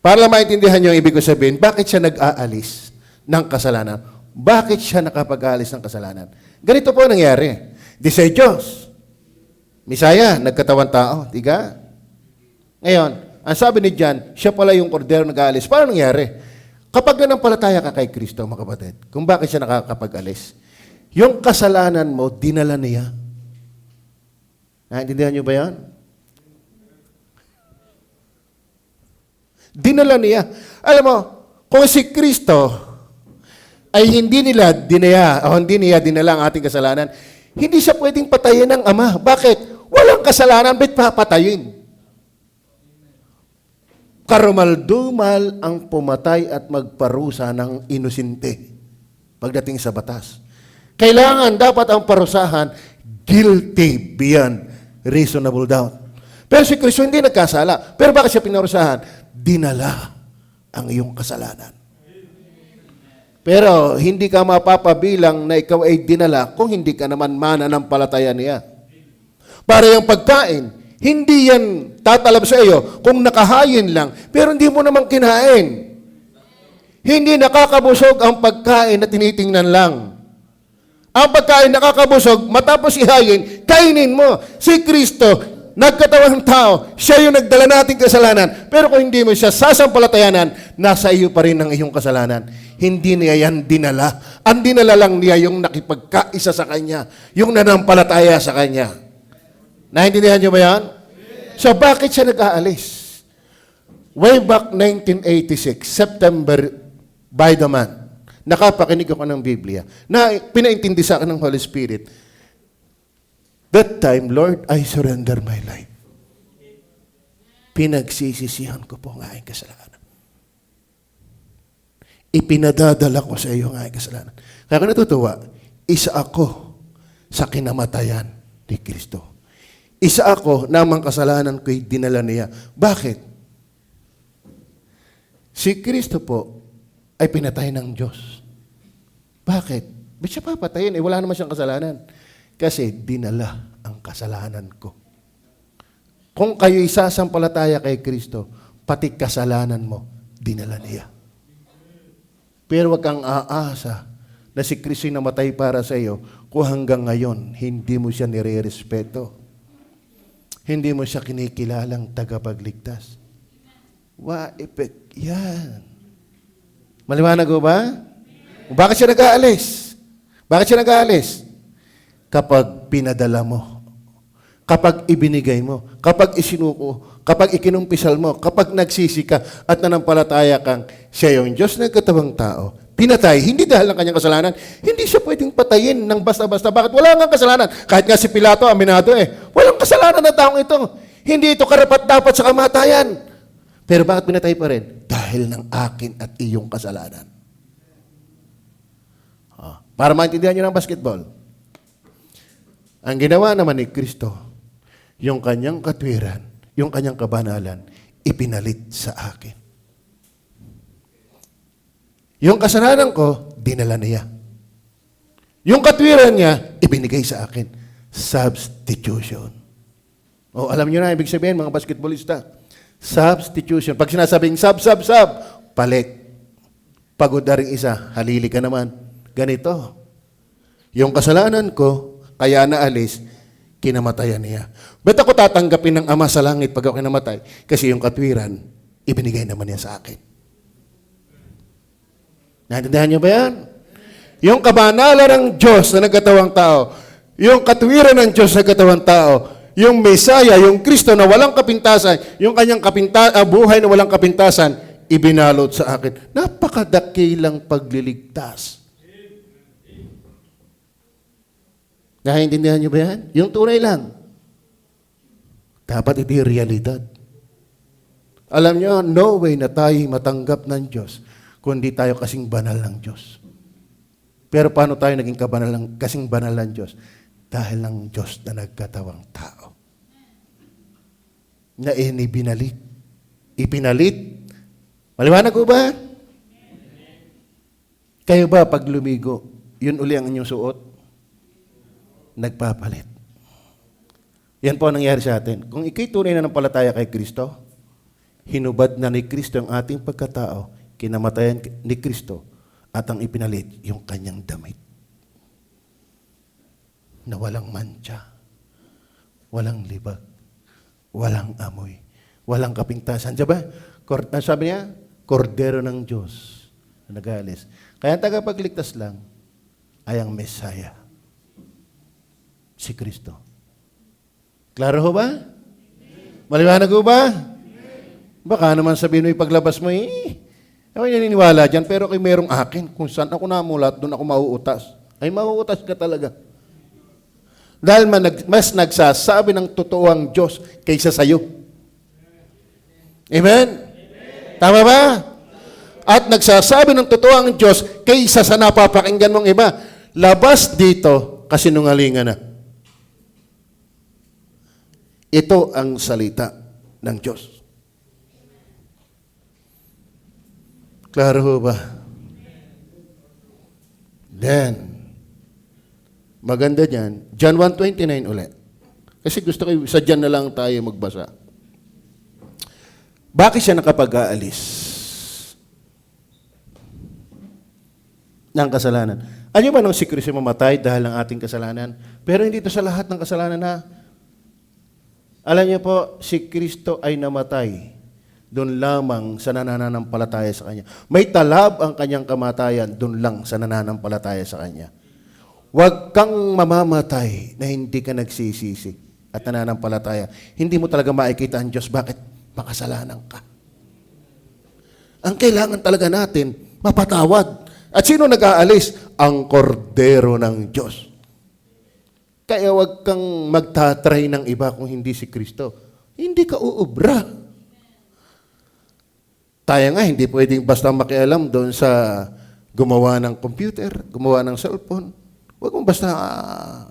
A: Para lang maintindihan nyo yung ibig ko sabihin, bakit siya nag-aalis ng kasalanan? Bakit siya nakapag-aalis ng kasalanan? Ganito po nangyari. Di sa Diyos. Misaya, nagkatawan tao. Tiga? Ngayon, ang sabi ni John, siya pala yung Kordero nag-aalis. Paano nangyari? Kapag nanampalataya ka kay Kristo, mga kapatid, kung bakit siya nakakapag-alis, yung kasalanan mo, dinala niya. Naintindihan niyo ba yan? Dinala niya. Alam mo, kung si Kristo ay hindi niya dinala ang ating kasalanan, hindi siya pwedeng patayin ng Ama. Bakit? Walang kasalanan, ba't papatayin? Karumal-dumal ang pumatay at magparusa ng inosente pagdating sa batas. Kailangan, dapat ang parusahan, guilty beyond reasonable doubt. Pero si Kristo hindi nagkasala. Pero bakit siya pinarusahan? Dinala ang iyong kasalanan. Pero hindi ka mapapabilang na ikaw ay dinala kung hindi ka naman mananampalataya niya. Para yung pagkain, hindi yan tatalab sa iyo kung nakahayin lang, pero hindi mo naman kinain. Hindi nakakabusog ang pagkain na tinitingnan lang. Ang pagkain nakakabusog, matapos ihayin, kainin mo. Si Kristo, nagkatawang tao, siya yung nagdala nating kasalanan. Pero kung hindi mo siya sasampalatayanan, nasa iyo pa rin ang iyong kasalanan. Hindi niya yan dinala. Ang dinala lang niya yung nakipagkaisa sa Kanya, yung nanampalataya sa Kanya. Naintindihan niyo ba yan? So, bakit siya nag-aalis? Way back 1986, September by the man. Nakapakinig ako ng Biblia na pinaintindi sa akin ng Holy Spirit. That time, Lord, I surrender my life. Pinagsisisihan ko po ang aking kasalanan. Ipinadadala ko sa iyo ang aking kasalanan. Kaya ako natutuwa, isa ako sa kinamatayan ni Kristo. Isa ako na ang kasalanan ko'y dinala niya. Bakit? Si Kristo po ay pinatay ng Diyos. Bakit? Ba't siya papatayin? Wala naman siyang kasalanan. Kasi dinala ang kasalanan ko. Kung kayo'y sasampalataya kay Kristo, pati kasalanan mo, dinala niya. Pero wag kang aasa na si Kristo'y namatay para sa iyo kung hanggang ngayon hindi mo siya nire-respeto. Hindi mo siya kinikilalang tagapagligtas. Effect yan. Maliwanag ko ba? Bakit siya nag-aalis? Bakit siya nag-aalis? Kapag pinadala mo, kapag ibinigay mo, kapag isinuko, kapag ikinumpisal mo, kapag nagsisi ka at nanampalataya kang siya yung Diyos na katawang tao, pinatay, hindi dahil ng kanyang kasalanan, hindi siya pwedeng patayin ng basta-basta. Bakit? Wala nga kasalanan. Kahit nga si Pilato, aminado walang kasalanan ng taong ito. Hindi ito karapat-dapat sa kamatayan. Pero bakit pinatay pa rin? Dahil ng akin at iyong kasalanan. Para maintindihan nyo ng basketball, ang ginawa naman ni Kristo, yung kanyang katwiran, yung kanyang kabanalan, ipinalit sa akin. Yung kasalanan ko, dinala niya. Yung katwiran niya, ibinigay sa akin. Substitution. Alam niyo na, ibig sabihin, mga basketballista, substitution. Pag sinasabing sub, palit. Pagod na rin isa, halili ka naman. Ganito. Yung kasalanan ko, kaya naalis, kinamatayan niya. Ba't ako tatanggapin ng Ama sa langit pag ako kinamatay? Kasi yung katwiran, ibinigay naman niya sa akin. Naintindihan niyo ba yan? Yung kabanalan ng Diyos na nagkatawang tao, yung katwiran ng Diyos na nagkatawang tao, yung Mesaya, yung Kristo na walang kapintasan, yung kanyang buhay na walang kapintasan, ibinalot sa akin. Napakadakilang pagliligtas. Naiintindihan niyo ba yan? Yung tunay lang. Dapat ito yung realidad. Alam niyo, no way na tayo matanggap ng Diyos kundi tayo kasing banal ng Diyos. Pero paano tayo naging kasing banal ng Diyos? Dahil ng Diyos na nagkatawang tao. Na inibinalit. Ipinalit. Maliwanag ko ba? Kayo ba pag lumigo, yun uli ang inyong suot? Nagpapalit. Yan po ang nangyari sa atin. Kung ikay tunay na ng palataya kay Kristo, hinubad na ni Kristo ang ating pagkatao, kinamatayan ni Kristo, at ang ipinalit yung kanyang damit. Na walang mancha, walang libag, walang amoy, walang kapintasan. Diba? Sabi niya, kordero ng Diyos na nag-aalis. Kaya ang tagapagligtas lang ay ang Mesaya. Si Kristo. Klaro ho ba? Maliwanag ho ba? Baka naman sabihin mo yung paglabas mo, ako naniniwala dyan, pero kay merong akin. Kung saan ako namulat, doon ako mauutas. Ay, mauutas ka talaga. Dahil mas nagsasabi ng totoo ang Diyos kaysa sa'yo. Amen? Tama ba? At nagsasabi ng totoo ang Diyos kaysa sa napapakinggan mong iba. Labas dito, kasinungalingan na. Ito ang salita ng Diyos. Klaro ho ba? Then, maganda dyan, John 1:29 ulit. Kasi gusto ko, sa dyan na lang tayo magbasa. Bakit siya nakapag-aalis ng kasalanan? Ano ba nung si Kristo mamatay dahil ng ating kasalanan? Pero hindi ito sa lahat ng kasalanan na. Alam niyo po, si Kristo ay namatay doon lamang sa nananampalataya sa Kanya. May talab ang Kanyang kamatayan doon lang sa nananampalataya sa Kanya. Huwag kang mamamatay na hindi ka nagsisisi at nananampalataya. Hindi mo talaga makikita ang Diyos. Bakit? Makasalanan ka. Ang kailangan talaga natin, mapatawad. At sino nag-aalis? Ang kordero ng Diyos. Kaya wag kang magtatry ng iba kung hindi si Kristo. Hindi ka uubra. Tayo nga, hindi pwedeng basta makialam doon sa gumawa ng computer, gumawa ng cellphone. Huwag mong basta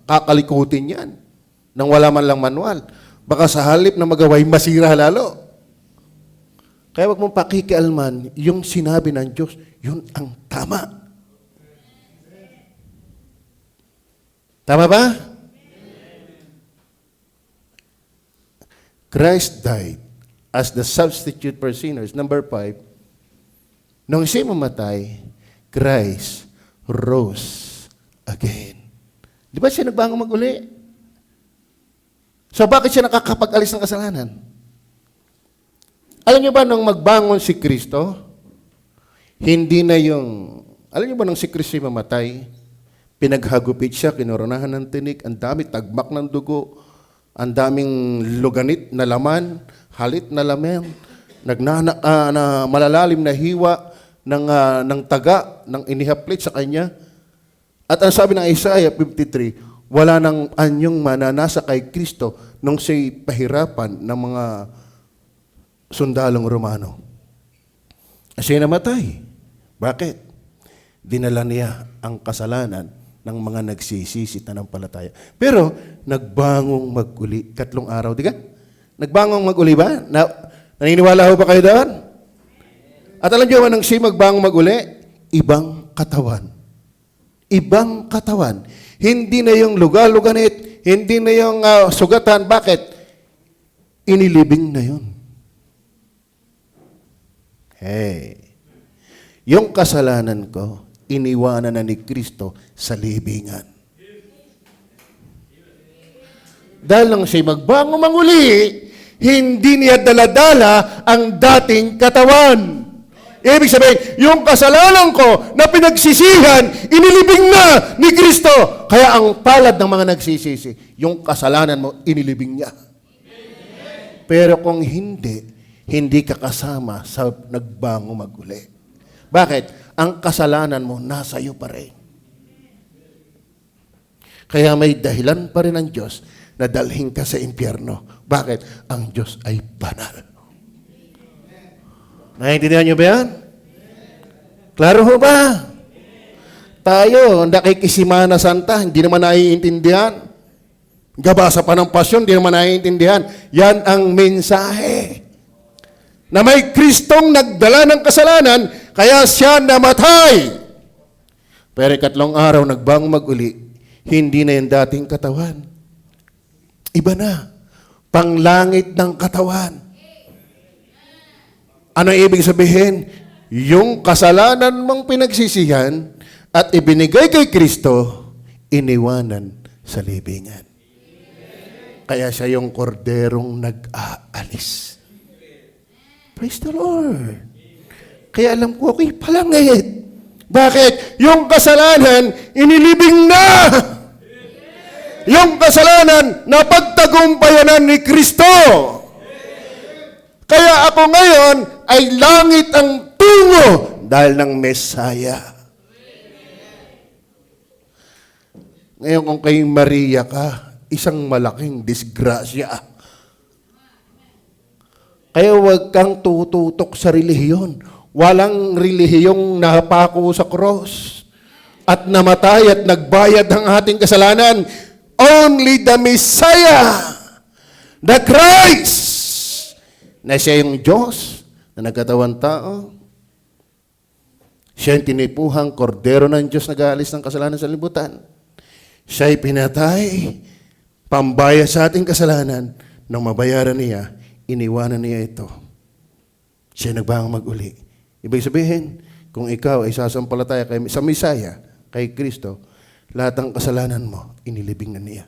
A: kakalikutin yan nang wala man lang manual. Baka sa halip na magaway, masira lalo. Kaya huwag mong pakikialman, yung sinabi ng Diyos, yun ang tama. Tama ba? Christ died as the substitute for sinners. Number 5, nung siya mamatay, Christ rose again. Di ba siya nagbangon mag-uli? So bakit siya nakakapag-alis ng kasalanan? Alam niyo ba nung magbangon si Kristo, hindi na yung, alam niyo ba nung si Kristo mamatay, pinaghagupit siya, kinoronahan ng tinik, ang dami, tagmak ng dugo, ang daming luganit na laman, halit na laman, na malalalim na hiwa ng taga, ng inihaplit sa kanya. At ang sabi ng Isaiah 53, wala nang anyong mananasa kay Kristo nung siya'y pahirapan ng mga sundalong Romano. Siya'y namatay. Bakit? Dinala niya ang kasalanan ng mga nagsisisi pananampalataya. Pero, nagbangong mag-uli. 3 araw, di ka? Nagbangong mag-uli ba? Naniniwala ho ba kayo doon? At alam niyo ba nang siya magbangong mag-uli? Ibang katawan. Ibang katawan. Hindi na yung lugal-luganit, hindi na yung sugatan. Bakit? Inilibing na yun. Hey. Yung kasalanan ko, iniwanan na ni Kristo sa libingan. Dahil lang siya magbango manguli, hindi niya daladala ang dating katawan. Ibig sabihin, yung kasalanan ko na pinagsisihan, inilibing na ni Kristo. Kaya ang palad ng mga nagsisisi, yung kasalanan mo, inilibing niya. Pero kung hindi ka kasama sa nagbango maguli. Bakit? Ang kasalanan mo, nasa iyo pa rin. Kaya may dahilan pa rin ang Diyos na dalhin ka sa impyerno. Bakit? Ang Diyos ay banal. Naiintindihan niyo ba yan? Klaro ho ba? Tayo, nakikisimana santa, hindi naman naiintindihan. Gabasa pa ng pasyon, hindi naman naiintindihan. Yan ang mensahe. Na may Kristong nagdala ng kasalanan, kaya siya namatay. Pero 3 araw, nagbangong mag-uli, hindi na yung dating katawan. Iba na. Panglangit ng katawan. Ano ibig sabihin? Yung kasalanan mong pinagsisihan at ibinigay kay Kristo, iniwanan sa libingan. Kaya siya yung korderong nag-aalis. Praise the Lord. Kaya alam ko, ako'y palangit. Bakit? Yung kasalanan, inilibing na. Yung kasalanan, napagtagumpayanan ni Kristo. Kaya ako ngayon ay langit ang tungo dahil ng Mesaya. Ngayon kung kay Maria ka, isang malaking disgrasya. Kaya huwag kang tututok sa relihiyon. Walang relihiyong napako sa cross at namatay at nagbayad ng ating kasalanan. Only the Messiah, the Christ, na siya yung Diyos na nagkatawang tao. Siya yung tinipuhang kordero ng Diyos na nag-aalis ng kasalanan sa libutan. Siya'y pinatay, pambaya sa ating kasalanan. Nang mabayaran niya, iniwanan niya ito. Siya nagbangang mag-uli. Ibig sabihin, kung ikaw ay sasampalataya sa Messiah, kay Kristo, lahat ng kasalanan mo, inilibing na niya.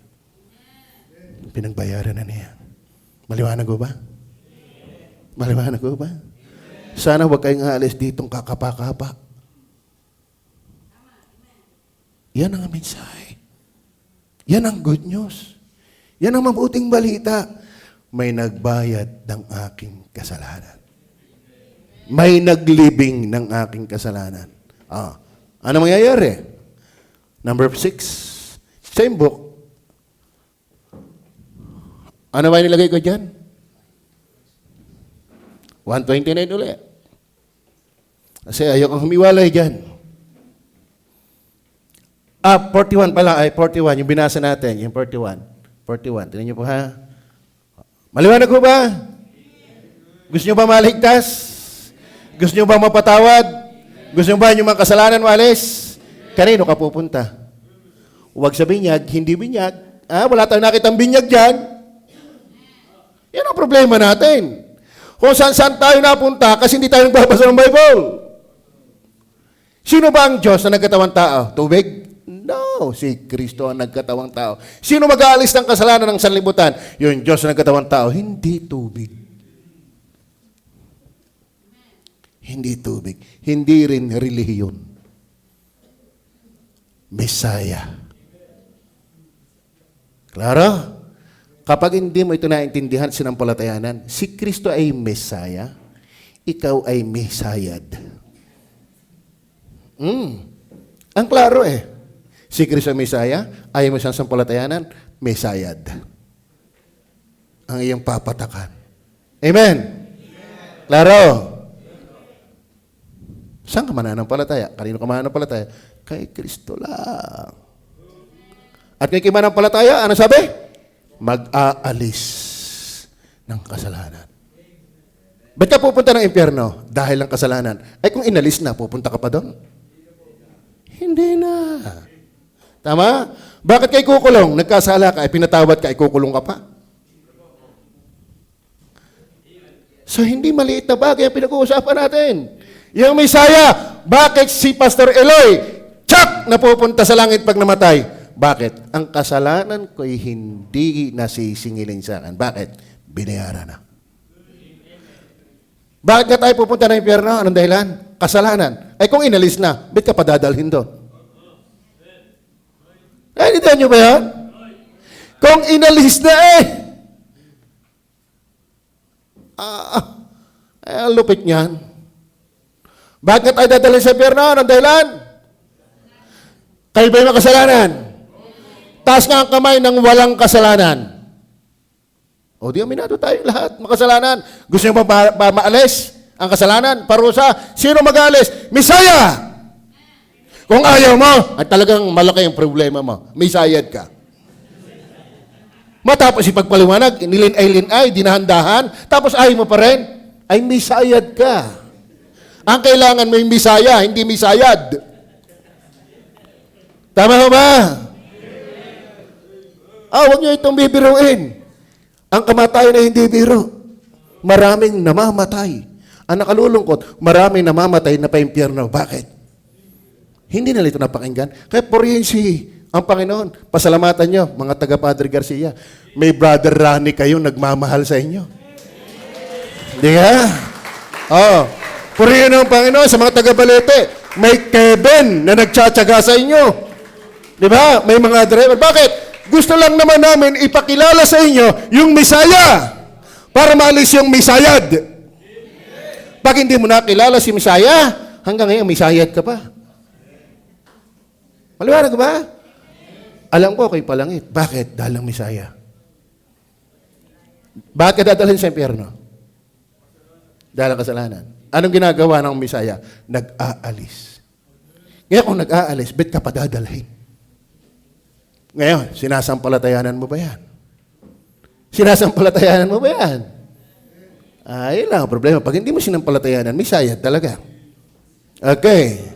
A: Pinagbayaran na niya. Maliwanag ko ba? Maliwanag ko ba? Sana huwag kayong aalis ditong kakapa-kapa. Yan ang mensahe. Yan ang good news. Yan ang mabuting balita. May nagbayad ng aking kasalanan. May naglibing ng aking kasalanan. Ano mangyayari? Number 6. Same book. Ano ba nilagay ko dyan? 129 ulit. Kasi ayoko humiwalay dyan. 41 pala. 41. Yung binasa natin. Yung 41. 41. Tingnan niyo po ha. Maliwanag ko ba? Gusto niyo ba maligtas? Gusto niyo ba mapatawad? Gusto niyo ba yung mga kasalanan walis? Kanino ka pupunta? Huwag sa binyag, hindi binyag. Wala tayong nakitang binyag dyan. Yan ang problema natin. Kung saan tayo napunta kasi hindi tayo nagbabasa ng Bible. Sino ba ang Diyos na nagkatawang tao? Tubig? No, si Kristo ang nagkatawang tao. Sino mag-aalis ng kasalanan ng sanlibutan? Yung Diyos na nagkatawang tao, hindi tubig. Hindi tubig. Hindi rin relihiyon. Messiah. Klaro? Kapag hindi mo ito naintindihan, sinampalatayanan, si Kristo ay Messiah, ikaw ay Messiahd. Ang klaro eh. Si Kristo ay Messiah, ayaw mo siyang sampalatayanan, Messiahd. Ang iyong papatakan. Amen? Klaro? Saan ka mananampalataya? Kanino ka mananampalataya? Kay Kristo lang. At kay mananampalataya, ano sabi? Mag-aalis ng kasalanan. Ba't ka pupunta ng impyerno? Dahil ng kasalanan. Ay kung inalis na, pupunta ka pa doon? Hindi na. Tama? Bakit kay kukulong? Nagkasala ka, ay pinatawad ka, ay kukulong ka pa? So hindi maliit na bagay ang pinag-uusapan natin. Yung Messiah, bakit si Pastor Eloy, tsak, napupunta sa langit pag namatay? Bakit? Ang kasalanan ko'y hindi nasisingilin sa akin. Bakit? Binayaran na. Bakit ka tayo pupunta ng impyerno? Anong dahilan? Kasalanan. Ay kung inalis na, ba't ka pa dadalhin doon? Ay, hindi nyo ba yan? Kung inalis na ang lupit niyan. Bakit tayo dadalhin sa impyerno? Anong dahilan? Kayo ba yung makasalanan? Taas nga ang kamay ng walang kasalanan. O di aminado tayo lahat, makasalanan. Gusto nyo ba maalis ang kasalanan? Parusa? Sino mag-aalis? Messiah! Kung ayaw mo, at talagang malaki ang problema mo, Messiahd ka. Matapos ipagpaliwanag, nilin-ay, dinahandahan, tapos ayaw mo pa rin, ay Messiahd ka. Ang kailangan mo yung Messiah, hindi Messiahd. Tama ba? Huwag niyo itong bibiruin. Ang kamatayan ay hindi biro. Maraming namamatay. Ang nakalulungkot, maraming namamatay na pa-impyerno. Bakit? Hindi na ito napakinggan. Kaya purihin ang Panginoon. Pasalamatan niyo, mga taga-Padre Garcia. May Brother Rani kayong nagmamahal sa inyo. Hindi ka? Purihin ang Panginoon sa mga taga-Balete. May Kevin na nagtsatsaga sa inyo. Di ba? May mga driver. Bakit? Gusto lang naman namin ipakilala sa inyo yung Messiah para maalis yung Messiahd. Pag hindi mo nakilala si Messiah, hanggang ngayon Messiahd ka pa. Maliwanag ba? Alam ko kayo palangit. Bakit? Dahil ang Messiah. Bakit ka dadalhin sa impyerno? Dahil ang kasalanan. Anong ginagawa ng Messiah? Nag-aalis. Ngayon kung nag-aalis, ba't ka pa dadalhin? Ngayon, sinasampalatayanan mo ba yan? Sinasampalatayanan mo ba yan? Yun lang ang problema. Pag hindi mo sinampalatayanan, Messiah talaga. Okay.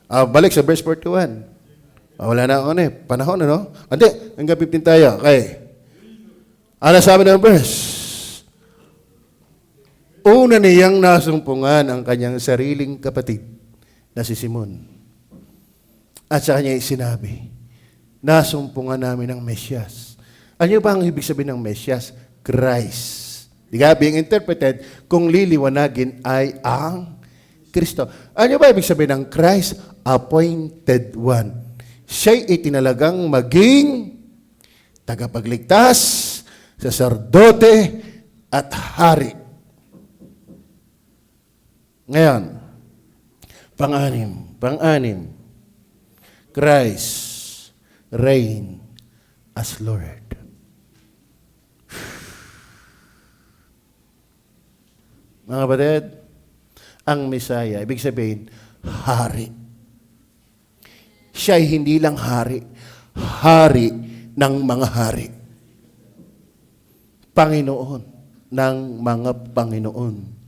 A: Balik sa verse 41. Wala na ako panahon, ano? Hindi, hanggang 15 tayo. Okay. Ano sabi ng verse? Una niyang nasumpungan ang kanyang sariling kapatid na si Simon. At sa kanya sinabi, nasumpungan namin ng Mesyas. Ano ba ang ibig sabihin ng Mesyas? Christ. Di ka? Being interpreted, kung liliwanagin ay ang Kristo. Ano ba ibig sabihin ng Christ? Appointed one. Siya'y itinalagang maging tagapagligtas, saserdote, at hari. Ngayon, pang-anim, Christ reign as Lord. Mga kapatid, ang Messiah, ibig sabihin, hari. Siya ay hindi lang hari, hari ng mga hari. Panginoon ng mga Panginoon.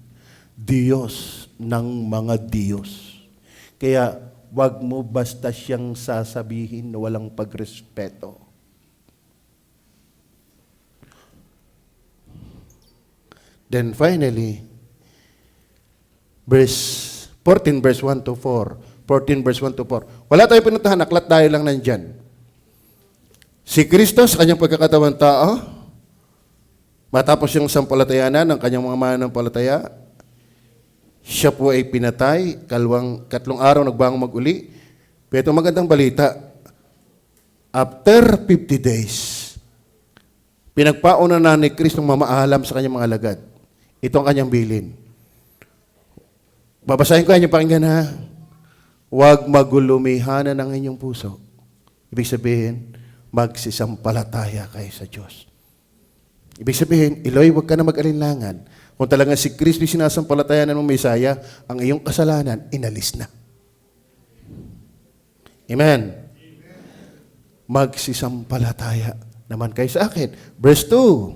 A: Diyos ng mga Diyos. Kaya, wag mo basta siyang sasabihin na walang pagrespeto. Then finally, verse 14 verse 1 to 4. 14 verse 1 to 4. Wala tayo pinuntahan, aklat tayo lang nandyan. Si Kristo sa kanyang pagkakatawang tao, matapos yung sampalatayanan ng kanyang mga mananampalataya, siya po ay pinatay, katlong araw nagbangon mag-uli. Pero itong magandang balita, after 50 days, pinagpauna na ni Kristo mamaalam sa kanyang mga alagad. Ito ang kanyang bilin. Babasahin ko yan yung pakinggan ha. Huwag magulumihanan ang inyong puso. Ibig sabihin, magsisampalataya kayo sa Diyos. Ibig sabihin, Eloy, huwag ka na mag-alinlangan. Kung talagang si Kristo sinasampalatayan ng Mesaya, ang iyong kasalanan, inalis na. Amen. Magsisampalataya naman kayo sa akin. Verse 2.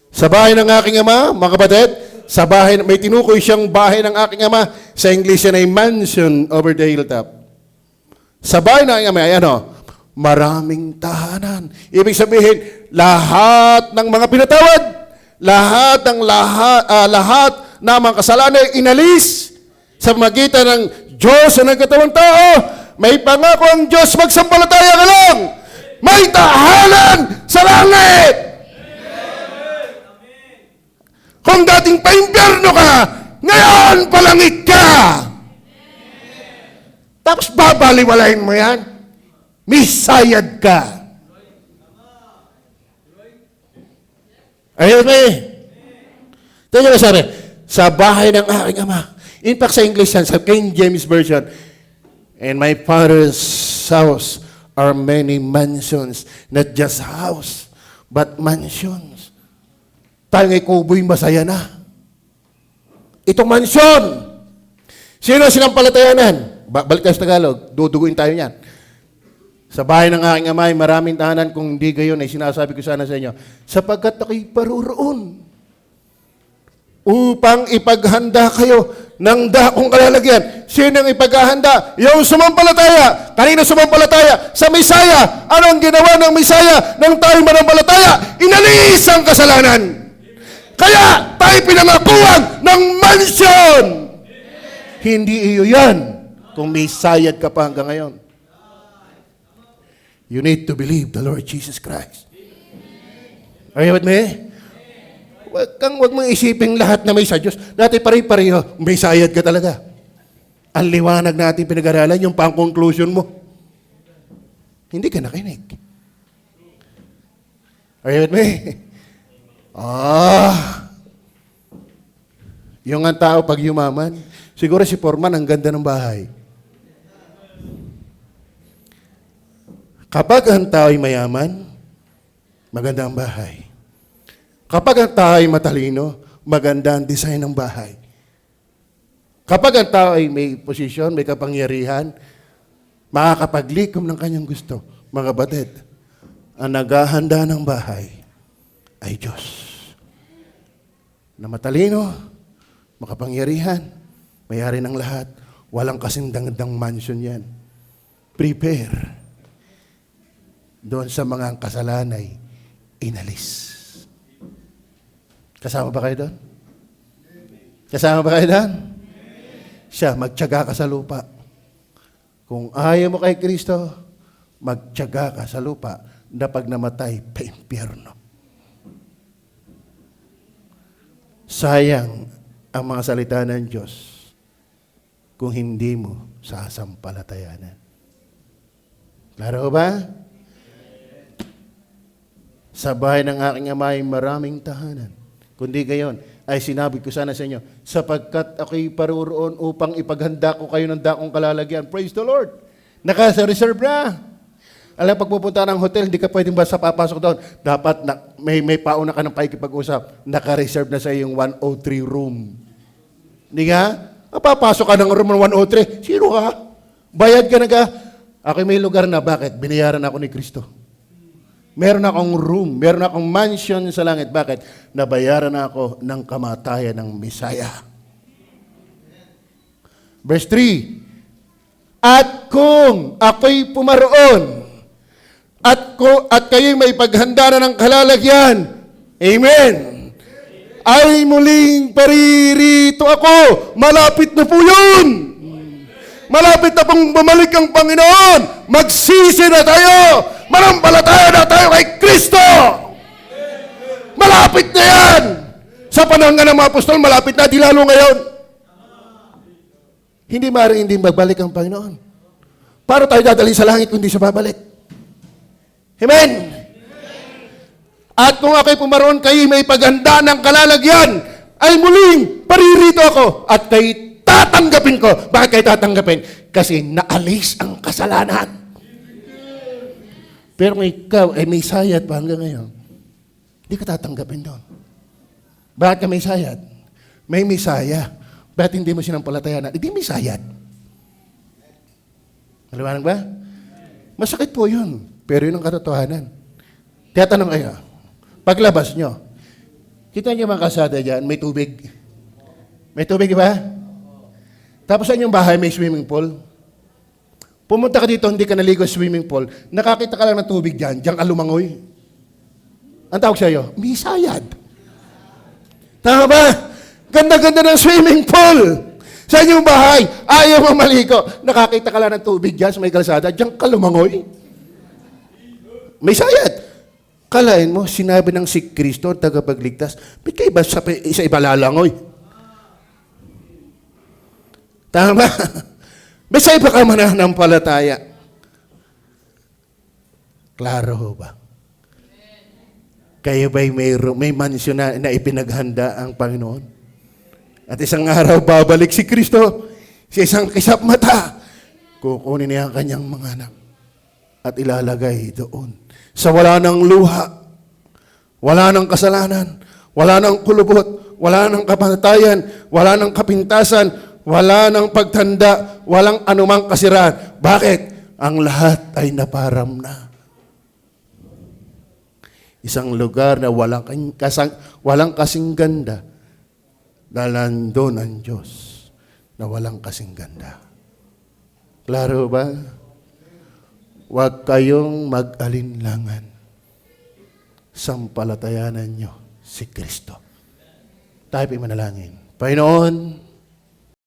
A: Sa bahay ng aking ama, mga kapatid, sa bahay, may tinukoy siyang bahay ng aking ama. Sa English yan ay mansion over the hilltop. Sa bahay ng aking ama, ay ano? Maraming tahanan. Ibig sabihin, lahat ng mga pinatawad, lahat ng mga kasalanan ay inalis sa magitan ng Diyos na nagkatawang tao. May pangako ang Diyos, magsampalataya ka lang. May tahanan sa langit. Kung dating pa-impyerno ka, ngayon palangit ka. Tapos babaliwalain mo yan. Misayad ka. Ayun ba eh? Ito yung sabi, sa bahay ng aking ama. In fact, sa English yan, sa King James Version, in my Father's house are many mansions, not just house, but mansions. Tayo ngay kuboy, masaya na. Itong mansyon. Sino sinampalatayanan? Balik tayo sa Tagalog, duduguin tayo niyan. Sa bahay ng aking ama ay maraming tahanan, kung hindi gayon ay sinasabi ko sana sa inyo, sapagkat ako'y paroroon upang ipaghanda kayo ng dakong kalalagyan. Sino ang ipaghahanda? Yung sumampalataya. Kanina sumampalataya? Sa Mesaya. Ano ang ginawa ng Mesaya nang tayo manampalataya? Inalis ang kasalanan. Kaya tayo pinangakuan ng mansion. Hindi iyo yan kung may sayad ka pa hanggang ngayon. You need to believe the Lord Jesus Christ. Are you with me? Huwag mong isipin lahat na may sa Diyos. Dati pare-pareho, may sayad ka talaga. Ang liwanag natin pinag-aralan, yung pang-conclusion mo. Hindi ka nakinig. Are you with me? Yung ang tao pag yumaman, siguro si Foreman, ang ganda ng bahay. Kapag ang tao ay mayaman, maganda ang bahay. Kapag ang tao ay matalino, maganda ang design ng bahay. Kapag ang tao ay may posisyon, may kapangyarihan, makakapaglikom ng kanyang gusto. Mga batid, ang naghahanda ng bahay ay Diyos. Na matalino, makapangyarihan, mayari ng lahat, walang kasindang-dang mansion yan. Prepare. Doon sa mga kasalanay, inalis. Kasama ba kayo doon? Kasama ba kayo doon? Siya, magtiyaga ka sa lupa. Kung ayaw mo kay Kristo, magtiyaga ka sa lupa na pag namatay, pa-impyerno. Sayang ang mga salita ng Diyos kung hindi mo sasampalatayanan. Klaro ba? Sa bahay ng aking ama ay maraming tahanan. Kundi gayon, ay sinabi ko sana sa inyo, sapagkat ako'y paroroon upang ipaghanda ko kayo ng dakong kalalagyan. Praise the Lord! Naka-reserve na. Alam, pag pupunta ng hotel, hindi ka pwedeng basta papasok doon. Dapat may pauna ka ng pakikipag-usap. Naka-reserve na sa iyong 103 room. Hindi nga? Papasok ka ng room 103. Sino ka? Bayad ka na ka? Ako may lugar na. Bakit? Binayaran ako ni Kristo. Meron akong room, meron akong mansion sa langit. Bakit? Nabayaran ako ng kamatayan ng Mesaya. Verse 3, at kung ako'y pumaroon, at kayo'y may paghanda na ng kalalagyan, amen, ay muling paririto ako. Malapit na po yun. Malapit na pong bumalik ang Panginoon. Magsisi na tayo. Manampalataya na tayo kay Kristo. Malapit na yan. Sa panahon nga ng mga apostol, malapit na, di lalo ngayon. Hindi maaaring hindi magbalik ang Panginoon. Paano tayo dadalhin sa langit kung hindi siya babalik? Amen? At kung ako'y pumaroon, kayo may paghanda ng kalalagyan, ay muling paririto ako at kayo tatanggapin ko. Bakit kayo tatanggapin? Kasi naalis ang kasalanan. Pero kung ikaw ay may sayad pa hanggang ngayon, hindi ka tatanggapin doon. Bakit ka may sayad? May misaya. Bakit hindi mo sinampalatayanan? Hindi may sayad. Maliwanag ba? Masakit po yun. Pero yun ang katotohanan. Kaya tanong kayo, paglabas nyo, kita nyo mga kasada dyan, may tubig. May tubig, ba? Tapos sa inyong bahay, may swimming pool. Pumunta ka dito, hindi ka naligo sa swimming pool, nakakita ka lang ng tubig dyan, dyan ka lumangoy. Ang tawag sa'yo, may sayad. Tama ba? Ganda-ganda ng swimming pool. Sa inyong bahay, ayaw mo maligo. Nakakita ka lang ng tubig dyan sa may kalsada, dyan ka lumangoy. May sayad. Kalain mo, sinabi ng si Kristo, tagapagligtas, ba't kayo ba sa iba lalangoy? Tama. Basta iba ka mananampalataya. Klaro ho ba? Kayo ba'y may mansyon na ipinaghanda ang Panginoon? At isang araw, babalik si Kristo sa isang kisap mata. Kukunin niya ang kanyang mga anak at ilalagay doon. Sa wala ng luha, wala ng kasalanan, wala ng kulubot, wala ng kapatayan, wala ng kapintasan, wala ng pagtanda, walang anumang kasiraan. Bakit? Ang lahat ay naparam na. Isang lugar na walang kasing ganda, dahil nandun ang Diyos na walang kasing ganda. Klaro ba? Huwag kayong mag-alinlangan. Sampalatayanan nyo si Kristo. Tayo po'y manalangin. Panginoon,